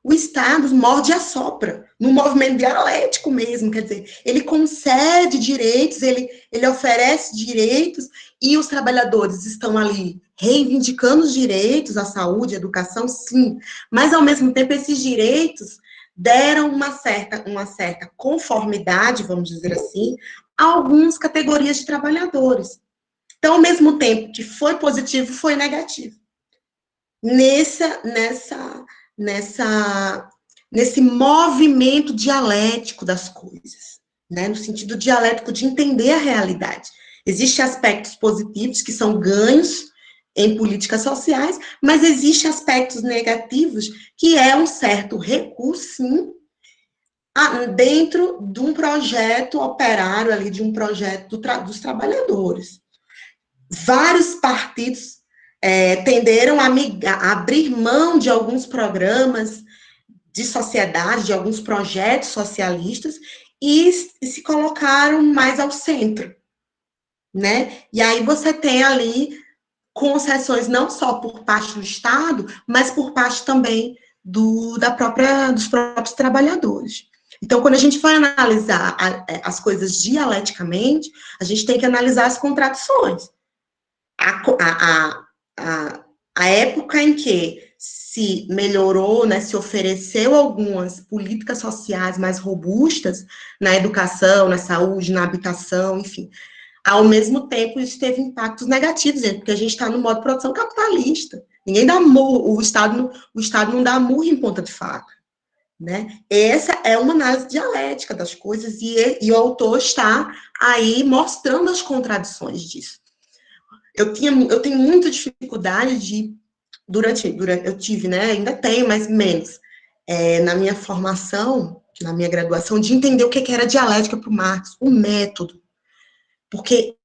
O Estado morde e assopra, num movimento dialético mesmo, quer dizer, ele concede direitos, ele oferece direitos, e os trabalhadores estão ali reivindicando os direitos, a saúde, a educação, sim, mas, ao mesmo tempo, esses direitos deram uma certa conformidade, vamos dizer assim, a algumas categorias de trabalhadores. Então, ao mesmo tempo que foi positivo, foi negativo. Nesse movimento dialético das coisas, né? No sentido dialético de entender a realidade. Existem aspectos positivos, que são ganhos em políticas sociais, mas existem aspectos negativos, que é um certo recuo, sim, dentro de um projeto operário ali, de um projeto dos trabalhadores. Vários partidos tenderam a abrir mão de alguns programas de sociedade, de alguns projetos socialistas, e se colocaram mais ao centro, né? E aí você tem ali concessões não só por parte do Estado, mas por parte também dos próprios trabalhadores. Então, quando a gente vai analisar as coisas dialeticamente, a gente tem que analisar as contradições. A época em que se melhorou, né, se ofereceu algumas políticas sociais mais robustas na educação, na saúde, na habitação, enfim. Ao mesmo tempo, isso teve impactos negativos, porque a gente está no modo de produção capitalista. Ninguém dá murro, o Estado não dá murro em ponta de faca, né? Essa é uma análise dialética das coisas, e o autor está aí mostrando as contradições disso. Eu tenho muita dificuldade eu tive, né, ainda tenho, mas menos, na minha formação, na minha graduação, de entender o que era dialética para o Marx, o método, porque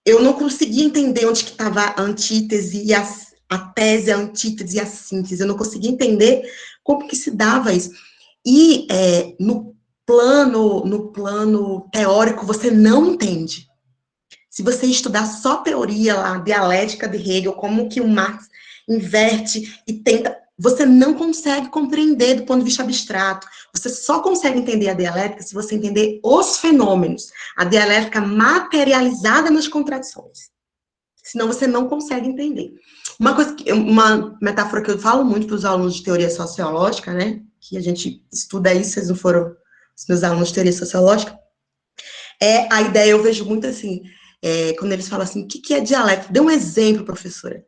eu não conseguia entender onde que estava a antítese e a tese, a antítese e a síntese, eu não conseguia entender como que se dava isso. E no plano teórico, você não entende. Se você estudar só teoria lá, dialética de Hegel, como que o Marx inverte e tenta, você não consegue compreender do ponto de vista abstrato. Você só consegue entender a dialética se você entender os fenômenos, a dialética materializada nas contradições. Senão você não consegue entender. Uma metáfora que eu falo muito para os alunos de teoria sociológica, né, que a gente estuda isso, vocês não foram os meus alunos de teoria sociológica, a ideia, eu vejo muito assim, quando eles falam assim, o que é dialética? Dê um exemplo, professora.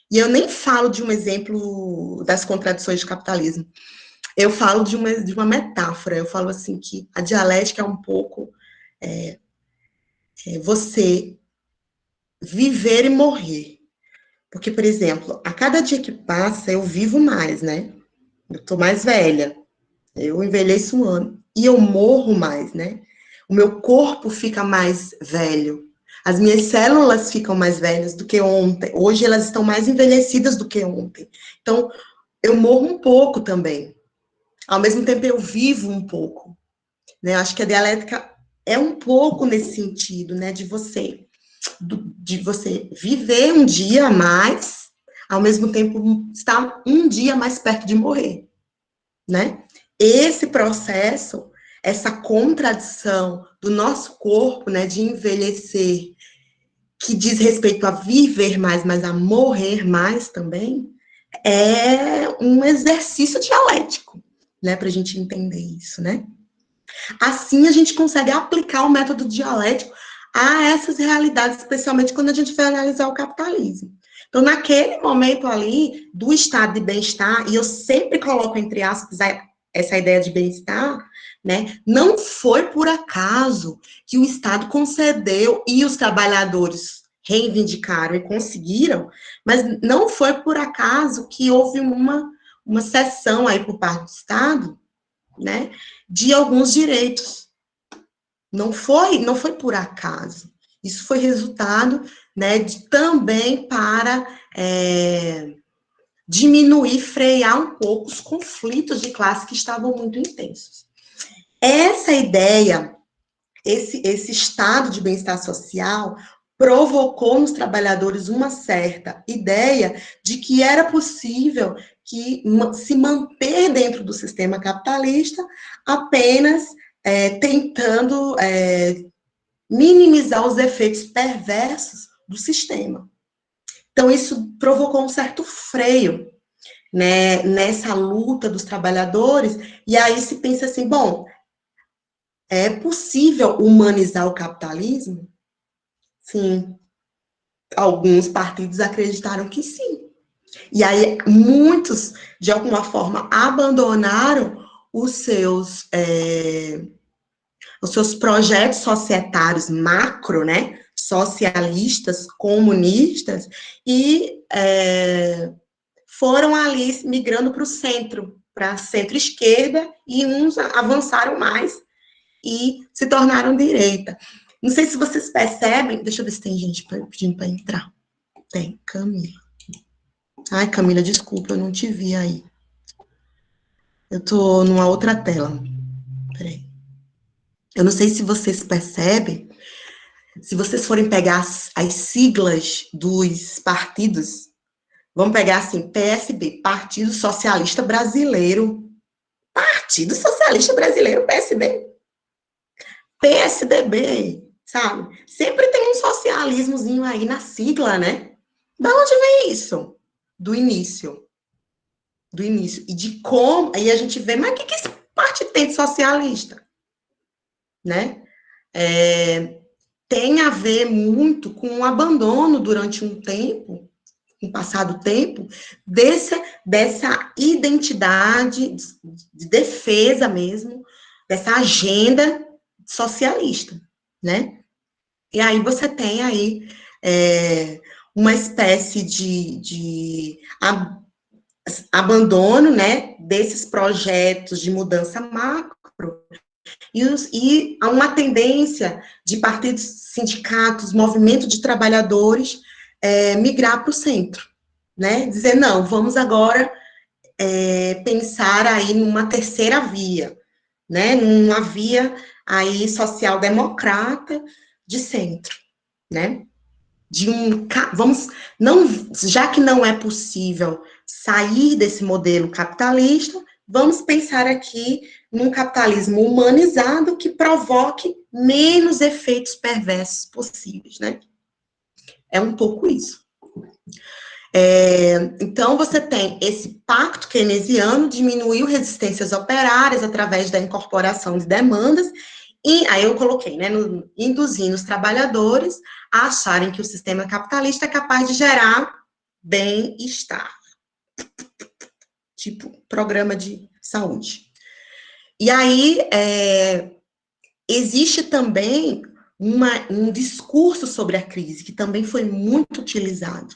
E eu nem falo de um exemplo das contradições do capitalismo. Eu falo de uma metáfora. Eu falo assim que a dialética é um pouco você viver e morrer. Porque, por exemplo, a cada dia que passa, eu vivo mais, né? Eu tô mais velha. Eu envelheço um ano. E eu morro mais, né? O meu corpo fica mais velho. As minhas células ficam mais velhas do que ontem. Hoje elas estão mais envelhecidas do que ontem. Então, eu morro um pouco também. Ao mesmo tempo, eu vivo um pouco. Né? Eu acho que a dialética é um pouco nesse sentido, né? De você viver um dia a mais, ao mesmo tempo estar um dia mais perto de morrer, né? Esse processo, essa contradição do nosso corpo, né, de envelhecer, que diz respeito a viver mais, mas a morrer mais também, é um exercício dialético, né, para a gente entender isso, né? Assim a gente consegue aplicar o método dialético a essas realidades, especialmente quando a gente vai analisar o capitalismo. Então, naquele momento ali do estado de bem-estar, e eu sempre coloco entre aspas essa ideia de bem-estar, né? Não foi por acaso que o Estado concedeu e os trabalhadores reivindicaram e conseguiram, mas não foi por acaso que houve uma cessão aí por parte do Estado, né, de alguns direitos. Não foi por acaso. Isso foi resultado, né, também para diminuir, frear um pouco os conflitos de classe que estavam muito intensos. Essa ideia, esse estado de bem-estar social, provocou nos trabalhadores uma certa ideia de que era possível se manter dentro do sistema capitalista apenas tentando minimizar os efeitos perversos do sistema. Então, isso provocou um certo freio, né, nessa luta dos trabalhadores, e aí se pensa assim, bom, é possível humanizar o capitalismo? Sim. Alguns partidos acreditaram que sim. E aí, muitos, de alguma forma, abandonaram os seus projetos societários macro, né, socialistas, comunistas, e foram ali migrando para o centro, para a centro-esquerda, e uns avançaram mais e se tornaram direita. Não sei se vocês percebem, deixa eu ver se tem gente pedindo para entrar. Tem, Camila. Ai, Camila, desculpa, eu não te vi aí. Eu tô numa outra tela. Peraí. Eu não sei se vocês percebem, se vocês forem pegar as siglas dos partidos, vamos pegar assim, PSB, Partido Socialista Brasileiro. Partido Socialista Brasileiro, PSD. PSDB, sabe? Sempre tem um socialismozinho aí na sigla, né? Da onde vem isso? Do início. Do início. E de como... Aí a gente vê, mas o que esse partido tem de socialista? Né? tem a ver muito com o abandono durante um tempo, com o passar do tempo, dessa identidade de defesa mesmo, dessa agenda socialista, né? E aí você tem aí uma espécie de abandono, né, desses projetos de mudança macro, e há uma tendência de partidos, sindicatos, movimento de trabalhadores migrar para o centro, né? Dizer, não, vamos agora pensar aí numa terceira via, né? Numa via aí social-democrata de centro, né? Vamos, não, já que não é possível sair desse modelo capitalista, vamos pensar aqui num capitalismo humanizado que provoque menos efeitos perversos possíveis, né? É um pouco isso. Então, você tem esse pacto keynesiano, diminuiu resistências operárias através da incorporação de demandas, e aí eu coloquei, né, induzindo os trabalhadores a acharem que o sistema capitalista é capaz de gerar bem-estar. Tipo, programa de saúde. E aí, existe também um discurso sobre a crise, que também foi muito utilizado,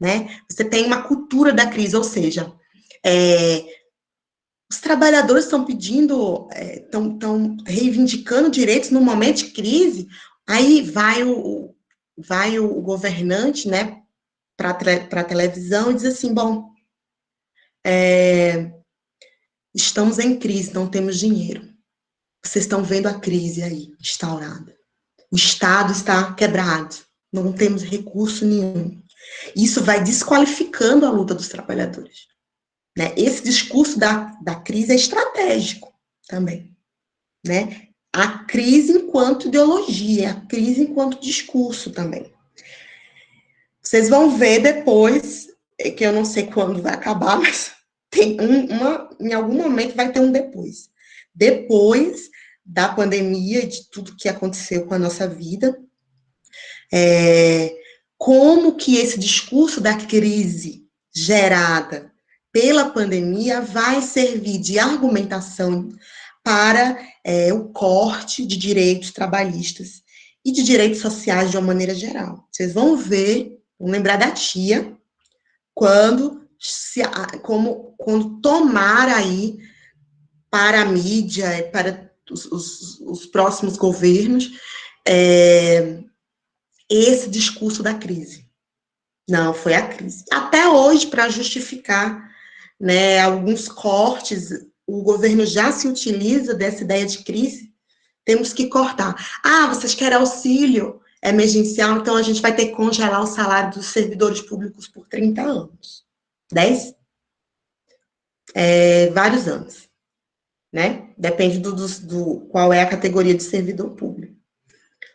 né? Você tem uma cultura da crise, ou seja, os trabalhadores estão pedindo, estão reivindicando direitos no momento de crise, aí vai o governante, né, para a televisão e diz assim, bom, estamos em crise, não temos dinheiro. Vocês estão vendo a crise aí, instaurada. O Estado está quebrado, não temos recurso nenhum. Isso vai desqualificando a luta dos trabalhadores, né? Esse discurso da crise é estratégico também, né? A crise enquanto ideologia, a crise enquanto discurso também. Vocês vão ver depois, que eu não sei quando vai acabar, mas tem em algum momento vai ter um depois. Depois da pandemia e de tudo que aconteceu com a nossa vida, como que esse discurso da crise gerada pela pandemia vai servir de argumentação para o corte de direitos trabalhistas e de direitos sociais de uma maneira geral. Vocês vão ver, vão lembrar da tia, quando tomar aí para a mídia, para os próximos governos, esse discurso da crise. Não, foi a crise. Até hoje, para justificar, né, alguns cortes, o governo já se utiliza dessa ideia de crise, temos que cortar. Ah, vocês querem auxílio emergencial, então a gente vai ter que congelar o salário dos servidores públicos por 30 anos. 10? Vários anos, né? Depende do qual é a categoria de servidor público.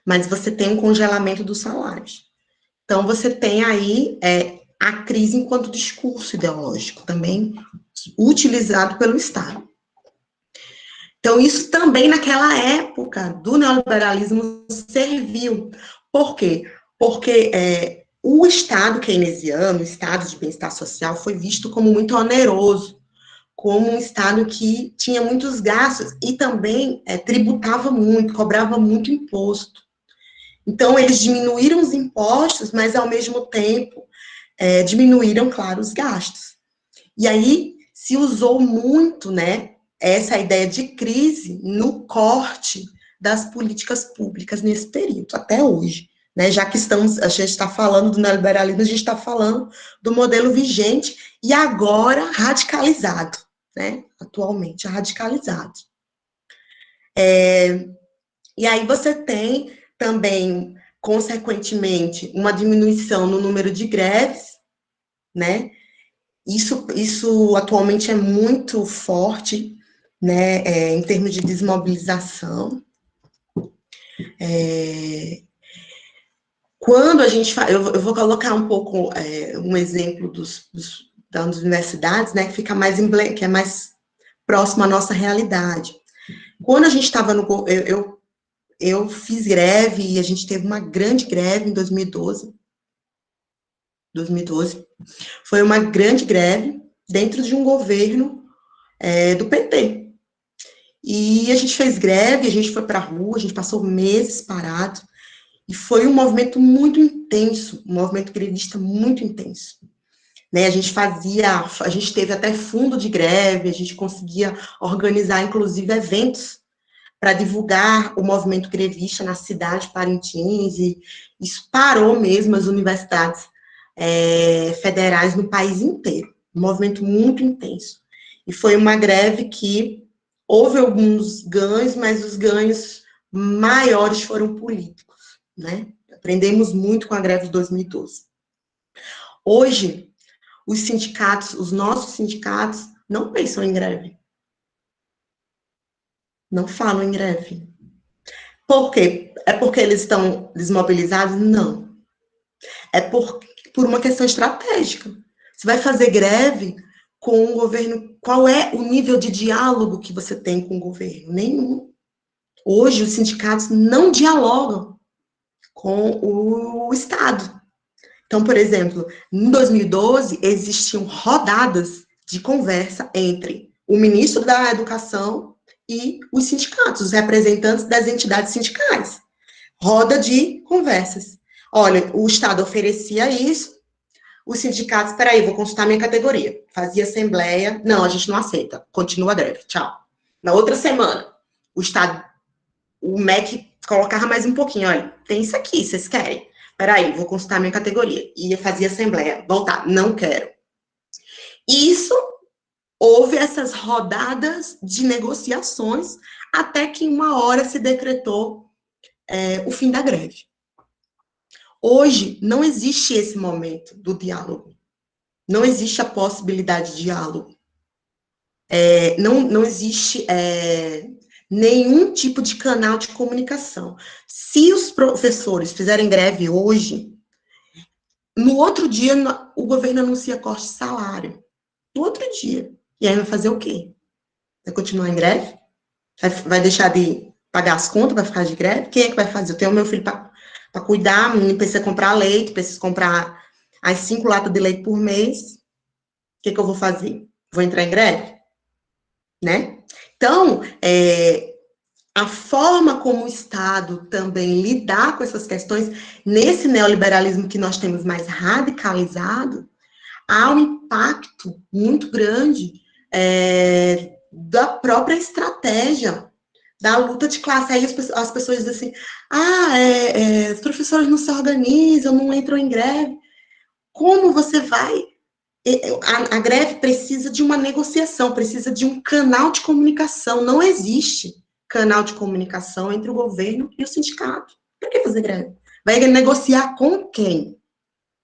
Mas você tem um congelamento dos salários. Então, você tem aí a crise enquanto discurso ideológico, também utilizado pelo Estado. Então, isso também naquela época do neoliberalismo serviu. Por quê? Porque o Estado keynesiano, o Estado de bem-estar social, foi visto como muito oneroso, como um Estado que tinha muitos gastos e também tributava muito, cobrava muito imposto. Então, eles diminuíram os impostos, mas, ao mesmo tempo, diminuíram, claro, os gastos. E aí, se usou muito, né, essa ideia de crise no corte das políticas públicas nesse período, até hoje. Né, já que a gente está falando do neoliberalismo, a gente está falando do modelo vigente e agora radicalizado, né, atualmente radicalizado. E aí você tem também, consequentemente, uma diminuição no número de greves, né? Isso atualmente é muito forte, né, em termos de desmobilização. Quando a gente fala, eu vou colocar um pouco um exemplo das universidades, né, que é mais próximo à nossa realidade. Quando a gente estava eu fiz greve e a gente teve uma grande greve em 2012. Foi uma grande greve dentro de um governo do PT. E a gente fez greve, a gente foi para a rua, a gente passou meses parado, e foi um movimento muito intenso, um movimento grevista muito intenso. Né, a gente teve até fundo de greve, a gente conseguia organizar, inclusive, eventos para divulgar o movimento grevista na cidade de Parintins, e isso parou mesmo as universidades federais no país inteiro, um movimento muito intenso. E foi uma greve que houve alguns ganhos, mas os ganhos maiores foram políticos, né? Aprendemos muito com a greve de 2012. Hoje, os sindicatos, os nossos sindicatos, não pensam em greve. Não falam em greve. Por quê? É porque eles estão desmobilizados? Não. É por uma questão estratégica. Você vai fazer greve com o governo, qual é o nível de diálogo que você tem com o governo? Nenhum. Hoje, os sindicatos não dialogam com o Estado. Então, por exemplo, em 2012, existiam rodadas de conversa entre o ministro da Educação e os sindicatos, os representantes das entidades sindicais. Roda de conversas. Olha, o Estado oferecia isso, os sindicatos, peraí, vou consultar minha categoria. Fazia assembleia, não, a gente não aceita, continua a greve, tchau. Na outra semana, o Estado, o MEC colocava mais um pouquinho, olha, tem isso aqui, vocês querem? Peraí, vou consultar minha categoria. E fazia assembleia, voltar, não quero. Isso, houve essas rodadas de negociações, até que em uma hora se decretou o fim da greve. Hoje, não existe esse momento do diálogo. Não existe a possibilidade de diálogo. Não existe nenhum tipo de canal de comunicação. Se os professores fizerem greve hoje, no outro dia o governo anuncia corte de salário. No outro dia. E aí vai fazer o quê? Vai continuar em greve? Vai deixar de pagar as contas, vai ficar de greve? Quem é que vai fazer? Eu tenho meu filho para cuidar, o menino precisa comprar leite, precisa comprar as 5 latas de leite por mês. O que eu vou fazer? Vou entrar em greve? Né? Então, a forma como o Estado também lidar com essas questões, nesse neoliberalismo que nós temos mais radicalizado, há um impacto muito grande da própria estratégia da luta de classe. Aí as pessoas dizem assim, os professores não se organizam, não entram em greve. Como você vai? A greve precisa de uma negociação, precisa de um canal de comunicação. Não existe canal de comunicação entre o governo e o sindicato. Para que fazer greve? Vai negociar com quem?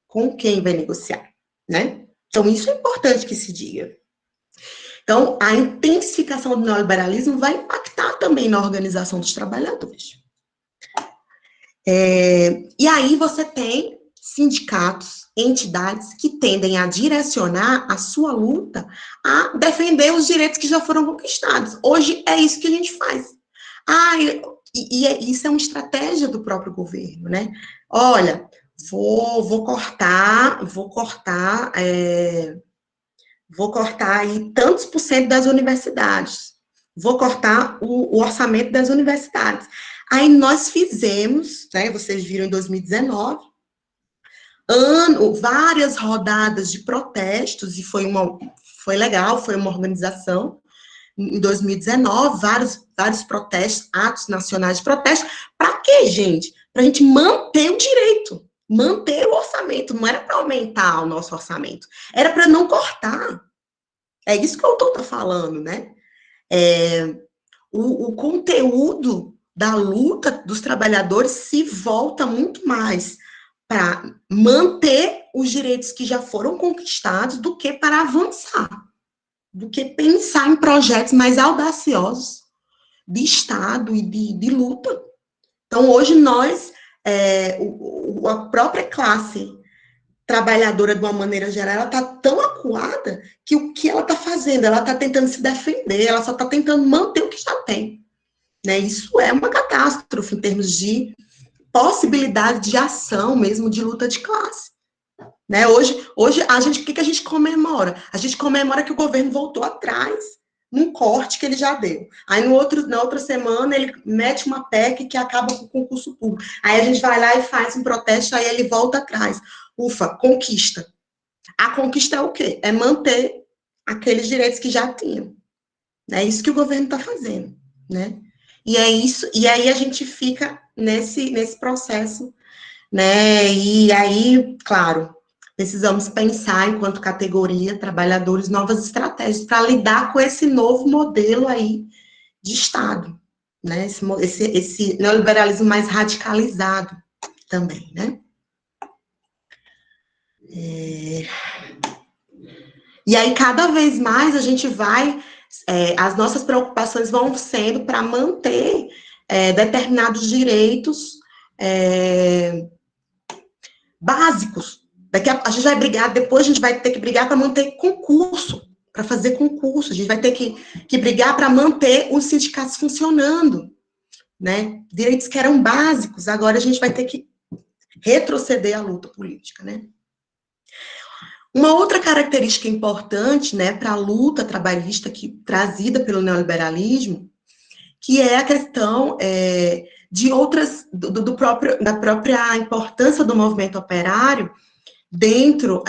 Com quem vai negociar, né? Então, isso é importante que se diga. Então, a intensificação do neoliberalismo vai impactar também na organização dos trabalhadores. E aí você tem sindicatos, entidades que tendem a direcionar a sua luta a defender os direitos que já foram conquistados. Hoje é isso que a gente faz. Isso é uma estratégia do próprio governo, né? Olha, vou cortar aí tantos por cento das universidades, vou cortar o orçamento das universidades. Aí nós fizemos, né, vocês viram em 2019, várias rodadas de protestos, e foi legal, foi uma organização, em 2019, vários protestos, atos nacionais de protesto. Para quê, gente? Para a gente manter o direito, manter o orçamento. Não era para aumentar o nosso orçamento, era para não cortar. É isso que o autor está falando, né? O conteúdo da luta dos trabalhadores se volta muito mais para manter os direitos que já foram conquistados do que para avançar, do que pensar em projetos mais audaciosos de Estado e de luta. Então, hoje nós, a própria classe trabalhadora, de uma maneira geral, ela está tão acuada que o que ela está fazendo? Ela está tentando se defender, ela só está tentando manter o que já tem. né? Isso é uma catástrofe em termos de possibilidade de ação mesmo, de luta de classe. Né? Hoje o que a gente comemora? A gente comemora que o governo voltou atrás num corte que ele já deu. Aí na outra semana ele mete uma PEC que acaba com o concurso público. Aí a gente vai lá e faz um protesto, aí ele volta atrás. Ufa, conquista. A conquista é o quê? É manter aqueles direitos que já tinham. É isso que o governo está fazendo, né? E é isso, e aí a gente fica nesse processo, né? E aí, claro, precisamos pensar, enquanto categoria, trabalhadores, novas estratégias para lidar com esse novo modelo aí de Estado, né? Esse neoliberalismo mais radicalizado também, né? E aí, cada vez mais, a gente vai, as nossas preocupações vão sendo para manter determinados direitos básicos. A gente vai brigar, depois a gente vai ter que brigar para manter concurso, para fazer concurso. A gente vai ter que brigar para manter os sindicatos funcionando, né? Direitos que eram básicos, agora a gente vai ter que retroceder a luta política, né? Uma outra característica importante, né, para a luta trabalhista trazida pelo neoliberalismo, que é a questão de outras, da própria importância do movimento operário dentro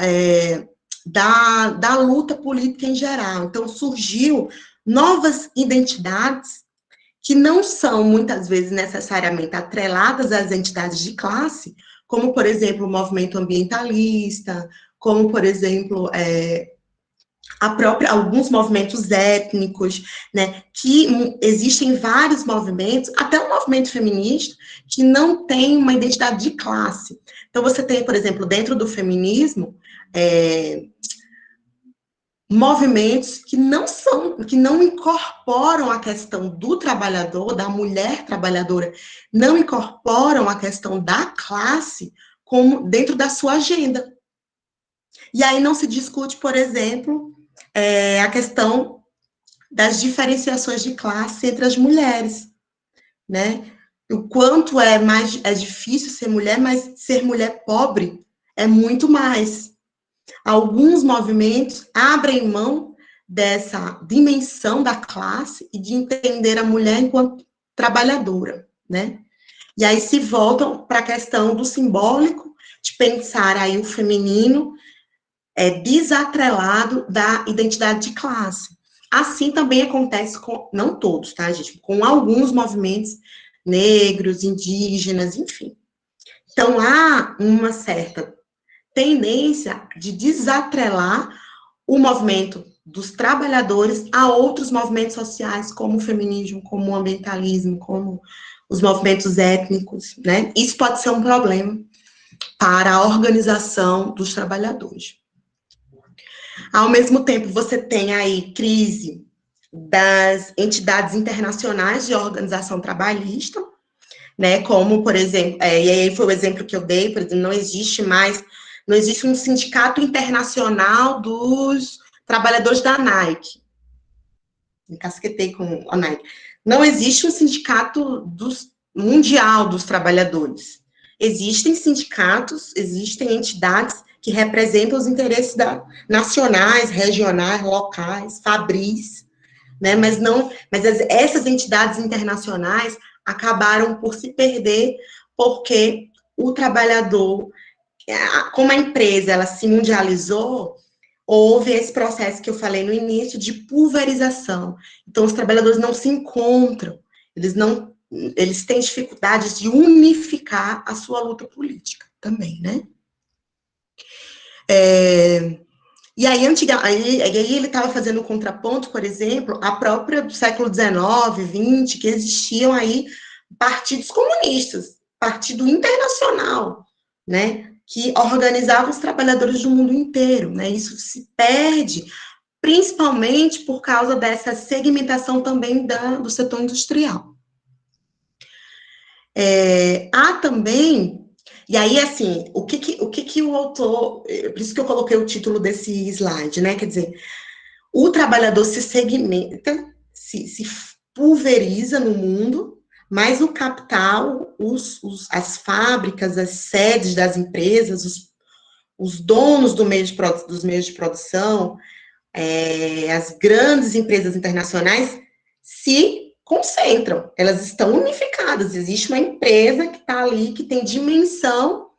da luta política em geral. Então, surgiu novas identidades que não são, muitas vezes, necessariamente atreladas às entidades de classe, como, por exemplo, o movimento ambientalista, como, por exemplo, alguns movimentos étnicos, né, que existem vários movimentos, até o movimento feminista, que não tem uma identidade de classe. Então, você tem, por exemplo, dentro do feminismo, movimentos que não incorporam a questão do trabalhador, da mulher trabalhadora, não incorporam a questão da classe como dentro da sua agenda. E aí não se discute, por exemplo, a questão das diferenciações de classe entre as mulheres, né? O quanto é difícil ser mulher, mas ser mulher pobre é muito mais. Alguns movimentos abrem mão dessa dimensão da classe e de entender a mulher enquanto trabalhadora, né? E aí se voltam para a questão do simbólico, de pensar aí o feminino desatrelado da identidade de classe. Assim também acontece com, não todos, tá, gente? Com alguns movimentos negros, indígenas, enfim. Então, há uma certa tendência de desatrelar o movimento dos trabalhadores a outros movimentos sociais, como o feminismo, como o ambientalismo, como os movimentos étnicos, né? Isso pode ser um problema para a organização dos trabalhadores. Ao mesmo tempo, você tem aí crise das entidades internacionais de organização trabalhista, né, como, por exemplo, e aí foi o exemplo que eu dei, por exemplo, não existe um sindicato internacional dos trabalhadores da Nike. Me casquetei com a Nike. Não existe um sindicato mundial dos trabalhadores. Existem sindicatos, existem entidades que representam os interesses nacionais, regionais, locais, fabris, né? Mas essas entidades internacionais acabaram por se perder porque o trabalhador, como a empresa ela se mundializou, houve esse processo que eu falei no início de pulverização. Então, os trabalhadores não se encontram, eles têm dificuldades de unificar a sua luta política também, né? E aí, ele estava fazendo um contraponto, por exemplo, a própria do século XIX, XX, que existiam aí partidos comunistas, partido internacional, né, que organizavam os trabalhadores do mundo inteiro, né, isso se perde, principalmente por causa dessa segmentação também do setor industrial. Há também, e aí, assim, o que o autor, por isso que eu coloquei o título desse slide, né, quer dizer, o trabalhador se segmenta, pulveriza no mundo, mas o capital, as fábricas, as sedes das empresas, os donos dos meios de produção, as grandes empresas internacionais se concentram, elas estão unificadas. Existe uma empresa que está ali, que tem dimensão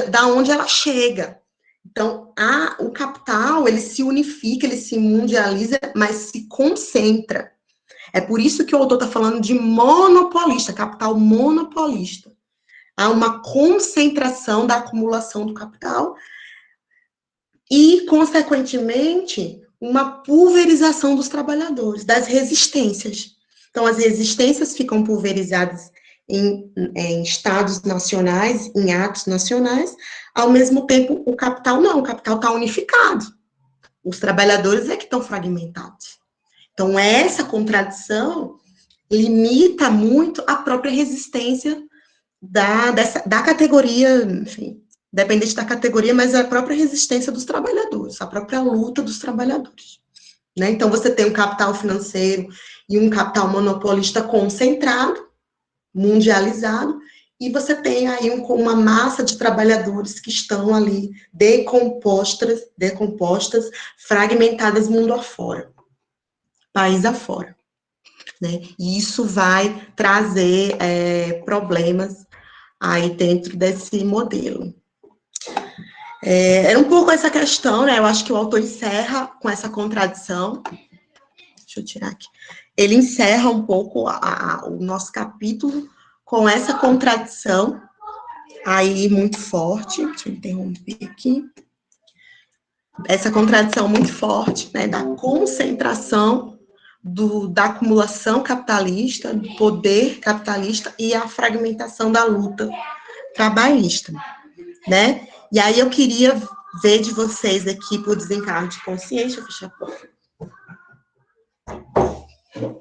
da onde ela chega. Então, o capital, ele se unifica, ele se mundializa, mas se concentra. É por isso que o autor está falando de monopolista, capital monopolista. Há uma concentração da acumulação do capital e, consequentemente, uma pulverização dos trabalhadores, das resistências. Então, as resistências ficam pulverizadas em estados nacionais, em atos nacionais, ao mesmo tempo, o capital não, o capital está unificado. Os trabalhadores é que estão fragmentados. Então, essa contradição limita muito a própria resistência da categoria, enfim, dependente da categoria, mas a própria resistência dos trabalhadores, a própria luta dos trabalhadores. Né? Então, você tem um capital financeiro e um capital monopolista concentrado, mundializado, e você tem aí uma massa de trabalhadores que estão ali decompostas, fragmentadas mundo afora, país afora. Né? E isso vai trazer problemas aí dentro desse modelo. Era um pouco essa questão, né? Eu acho que o autor encerra com essa contradição. Deixa eu tirar aqui. Ele encerra um pouco o nosso capítulo com essa contradição aí muito forte. Deixa eu interromper aqui. Essa contradição muito forte, né? Da concentração da acumulação capitalista, do poder capitalista e a fragmentação da luta trabalhista, né? E aí eu queria ver de vocês aqui, por desencargo de consciência, deixa eu fechar a porta.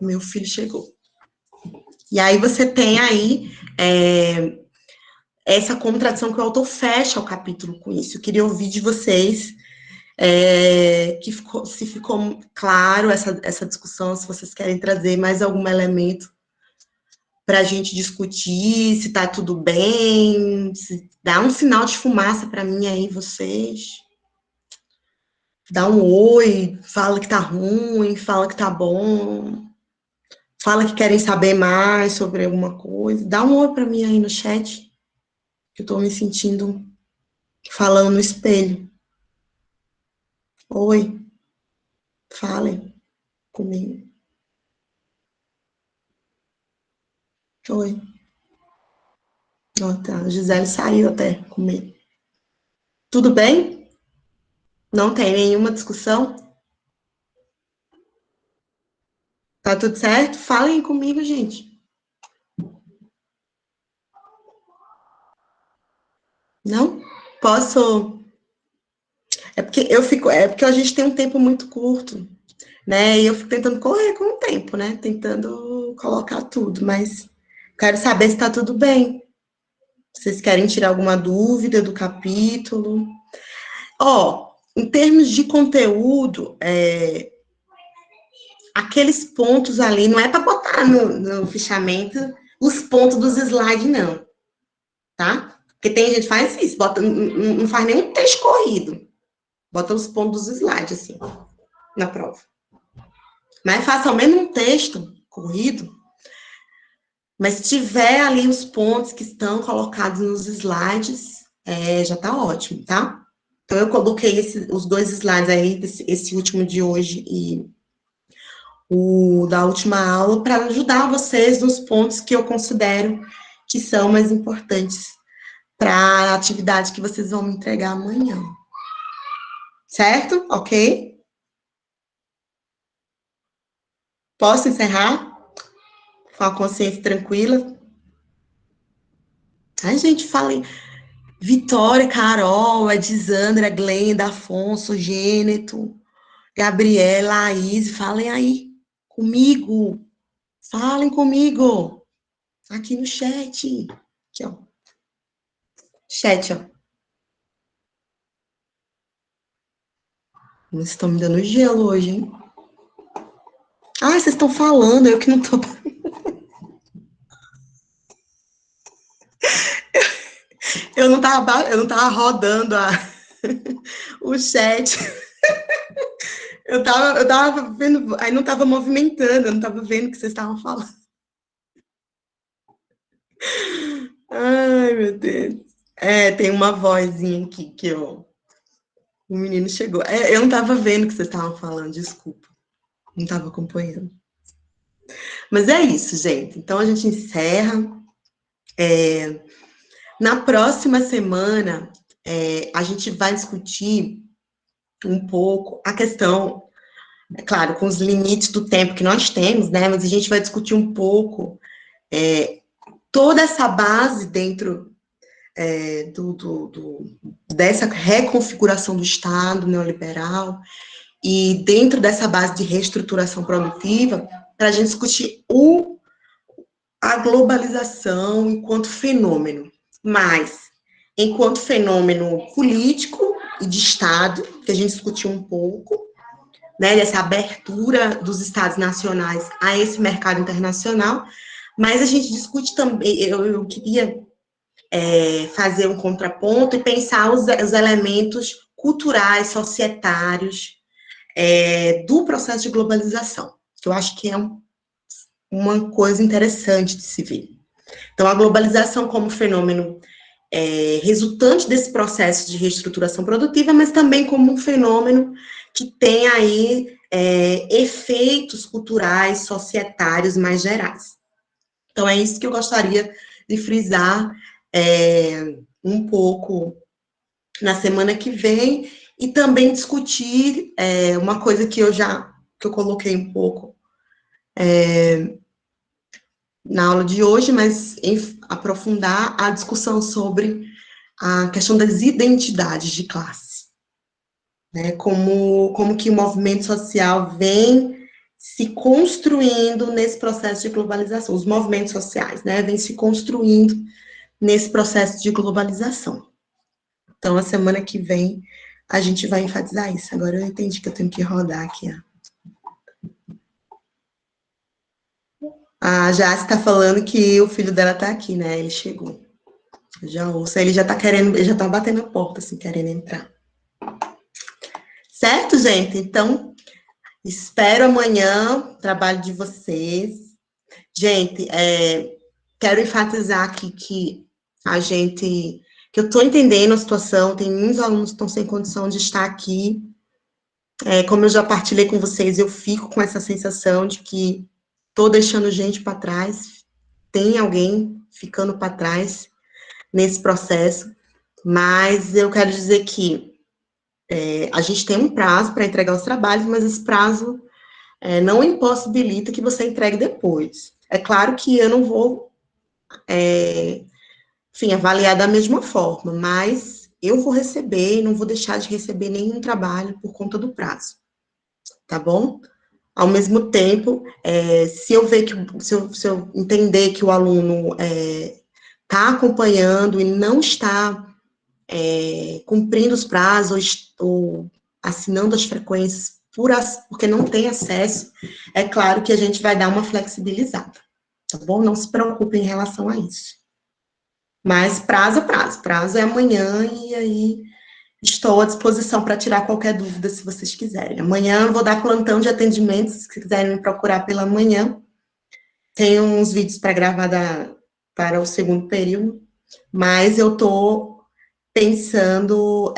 Meu filho chegou. E aí você tem aí essa contradição que o autor fecha o capítulo com isso. Eu queria ouvir de vocês se ficou claro essa discussão, se vocês querem trazer mais algum elemento para a gente discutir, se está tudo bem, se dá um sinal de fumaça para mim aí, vocês. Dá um oi, fala que tá ruim, fala que tá bom, fala que querem saber mais sobre alguma coisa. Dá um oi para mim aí no chat, que eu tô me sentindo falando no espelho. Oi, falem comigo. Oi. Oh, tá. A Gisele saiu até comigo. Tudo bem? Não tem nenhuma discussão? Tá tudo certo? Falem comigo, gente. Não? Posso? É porque a gente tem um tempo muito curto, né? E eu fico tentando correr com o tempo, né? Tentando colocar tudo, mas quero saber se tá tudo bem. Vocês querem tirar alguma dúvida do capítulo? Ó, em termos de conteúdo, aqueles pontos ali, não é para botar no fichamento os pontos dos slides, não, tá? Porque tem gente que faz isso, não faz nenhum texto corrido. Bota os pontos dos slides, assim, na prova. Mas faça ao menos um texto corrido, mas se tiver ali os pontos que estão colocados nos slides, já tá ótimo, tá? Então, eu coloquei os dois slides aí, esse último de hoje e o da última aula, para ajudar vocês nos pontos que eu considero que são mais importantes para a atividade que vocês vão me entregar amanhã. Certo? Ok? Posso encerrar? Com a consciência tranquila? Ai, gente, falem. Vitória, Carol, Edisandra, Glenda, Afonso, Gêneto, Gabriela, Laís, falem aí comigo. Falem comigo. Aqui no chat. Aqui, ó. Chat, ó. Vocês estão me dando gelo hoje, hein? Ah, vocês estão falando, eu que não tô... eu não tava rodando o chat. Eu tava vendo, aí não tava movimentando, eu não tava vendo o que vocês estavam falando. Ai, meu Deus. É, tem uma vozinha aqui que eu... O menino chegou. É, eu não tava vendo o que vocês estavam falando, desculpa. Não tava acompanhando. Mas é isso, gente. Então a gente encerra. Na próxima semana, a gente vai discutir um pouco a questão, é claro, com os limites do tempo que nós temos, né? Mas a gente vai discutir um pouco toda essa base dentro dessa reconfiguração do Estado neoliberal e dentro dessa base de reestruturação produtiva, para a gente discutir a globalização enquanto fenômeno, mas enquanto fenômeno político e de Estado, que a gente discutiu um pouco, né, dessa abertura dos Estados nacionais a esse mercado internacional, mas a gente discute também, eu queria fazer um contraponto e pensar os elementos culturais, societários, do processo de globalização, que eu acho que é uma coisa interessante de se ver. Então, a globalização como fenômeno resultante desse processo de reestruturação produtiva, mas também como um fenômeno que tem aí efeitos culturais, societários mais gerais. Então, é isso que eu gostaria de frisar um pouco na semana que vem e também discutir uma coisa que eu coloquei um pouco na aula de hoje, mas aprofundar a discussão sobre a questão das identidades de classe, né? Como que o movimento social vem se construindo nesse processo de globalização, os movimentos sociais, né, vem se construindo nesse processo de globalização. Então, a semana que vem, a gente vai enfatizar isso. Agora eu entendi que eu tenho que rodar aqui, ó. A Jace está falando que o filho dela está aqui, né? Ele chegou. Eu já ouço. Ele já está querendo, ele já está batendo a porta, assim, querendo entrar. Certo, gente? Então, espero amanhã o trabalho de vocês. Gente, quero enfatizar aqui que que eu estou entendendo a situação, tem muitos alunos que estão sem condição de estar aqui. Como eu já partilhei com vocês, eu fico com essa sensação de que estou deixando gente para trás, tem alguém ficando para trás nesse processo, mas eu quero dizer que a gente tem um prazo para entregar os trabalhos, mas esse prazo não impossibilita que você entregue depois. É claro que eu não vou, enfim, avaliar da mesma forma, mas eu vou receber e não vou deixar de receber nenhum trabalho por conta do prazo, tá bom? Ao mesmo tempo, se eu ver que, se eu entender que o aluno está acompanhando e não está cumprindo os prazos ou assinando as frequências porque não tem acesso, é claro que a gente vai dar uma flexibilizada, tá bom? Não se preocupe em relação a isso. Mas prazo é prazo, prazo é amanhã e aí estou à disposição para tirar qualquer dúvida se vocês quiserem. Amanhã eu vou dar plantão de atendimento, se quiserem me procurar pela manhã. Tem uns vídeos para gravar para o segundo período, mas eu estou pensando,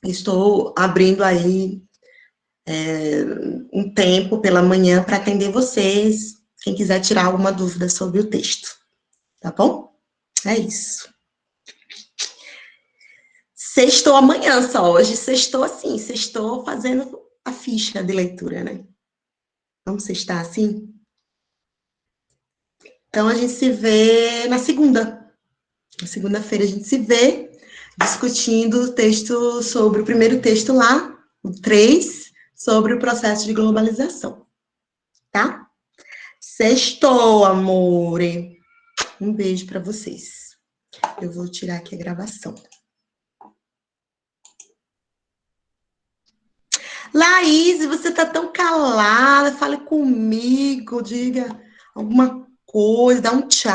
estou abrindo aí um tempo pela manhã para atender vocês, quem quiser tirar alguma dúvida sobre o texto, tá bom? É isso. Sextou amanhã só, hoje sextou assim, sextou fazendo a ficha de leitura, né? Vamos sextar assim? Então a gente se vê na segunda. Na segunda-feira a gente se vê discutindo o texto sobre o primeiro texto lá, o 3, sobre o processo de globalização, tá? Sextou, amore. Um beijo para vocês. Eu vou tirar aqui a gravação. Laís, você tá tão calada, fale comigo, diga alguma coisa, dá um tchau.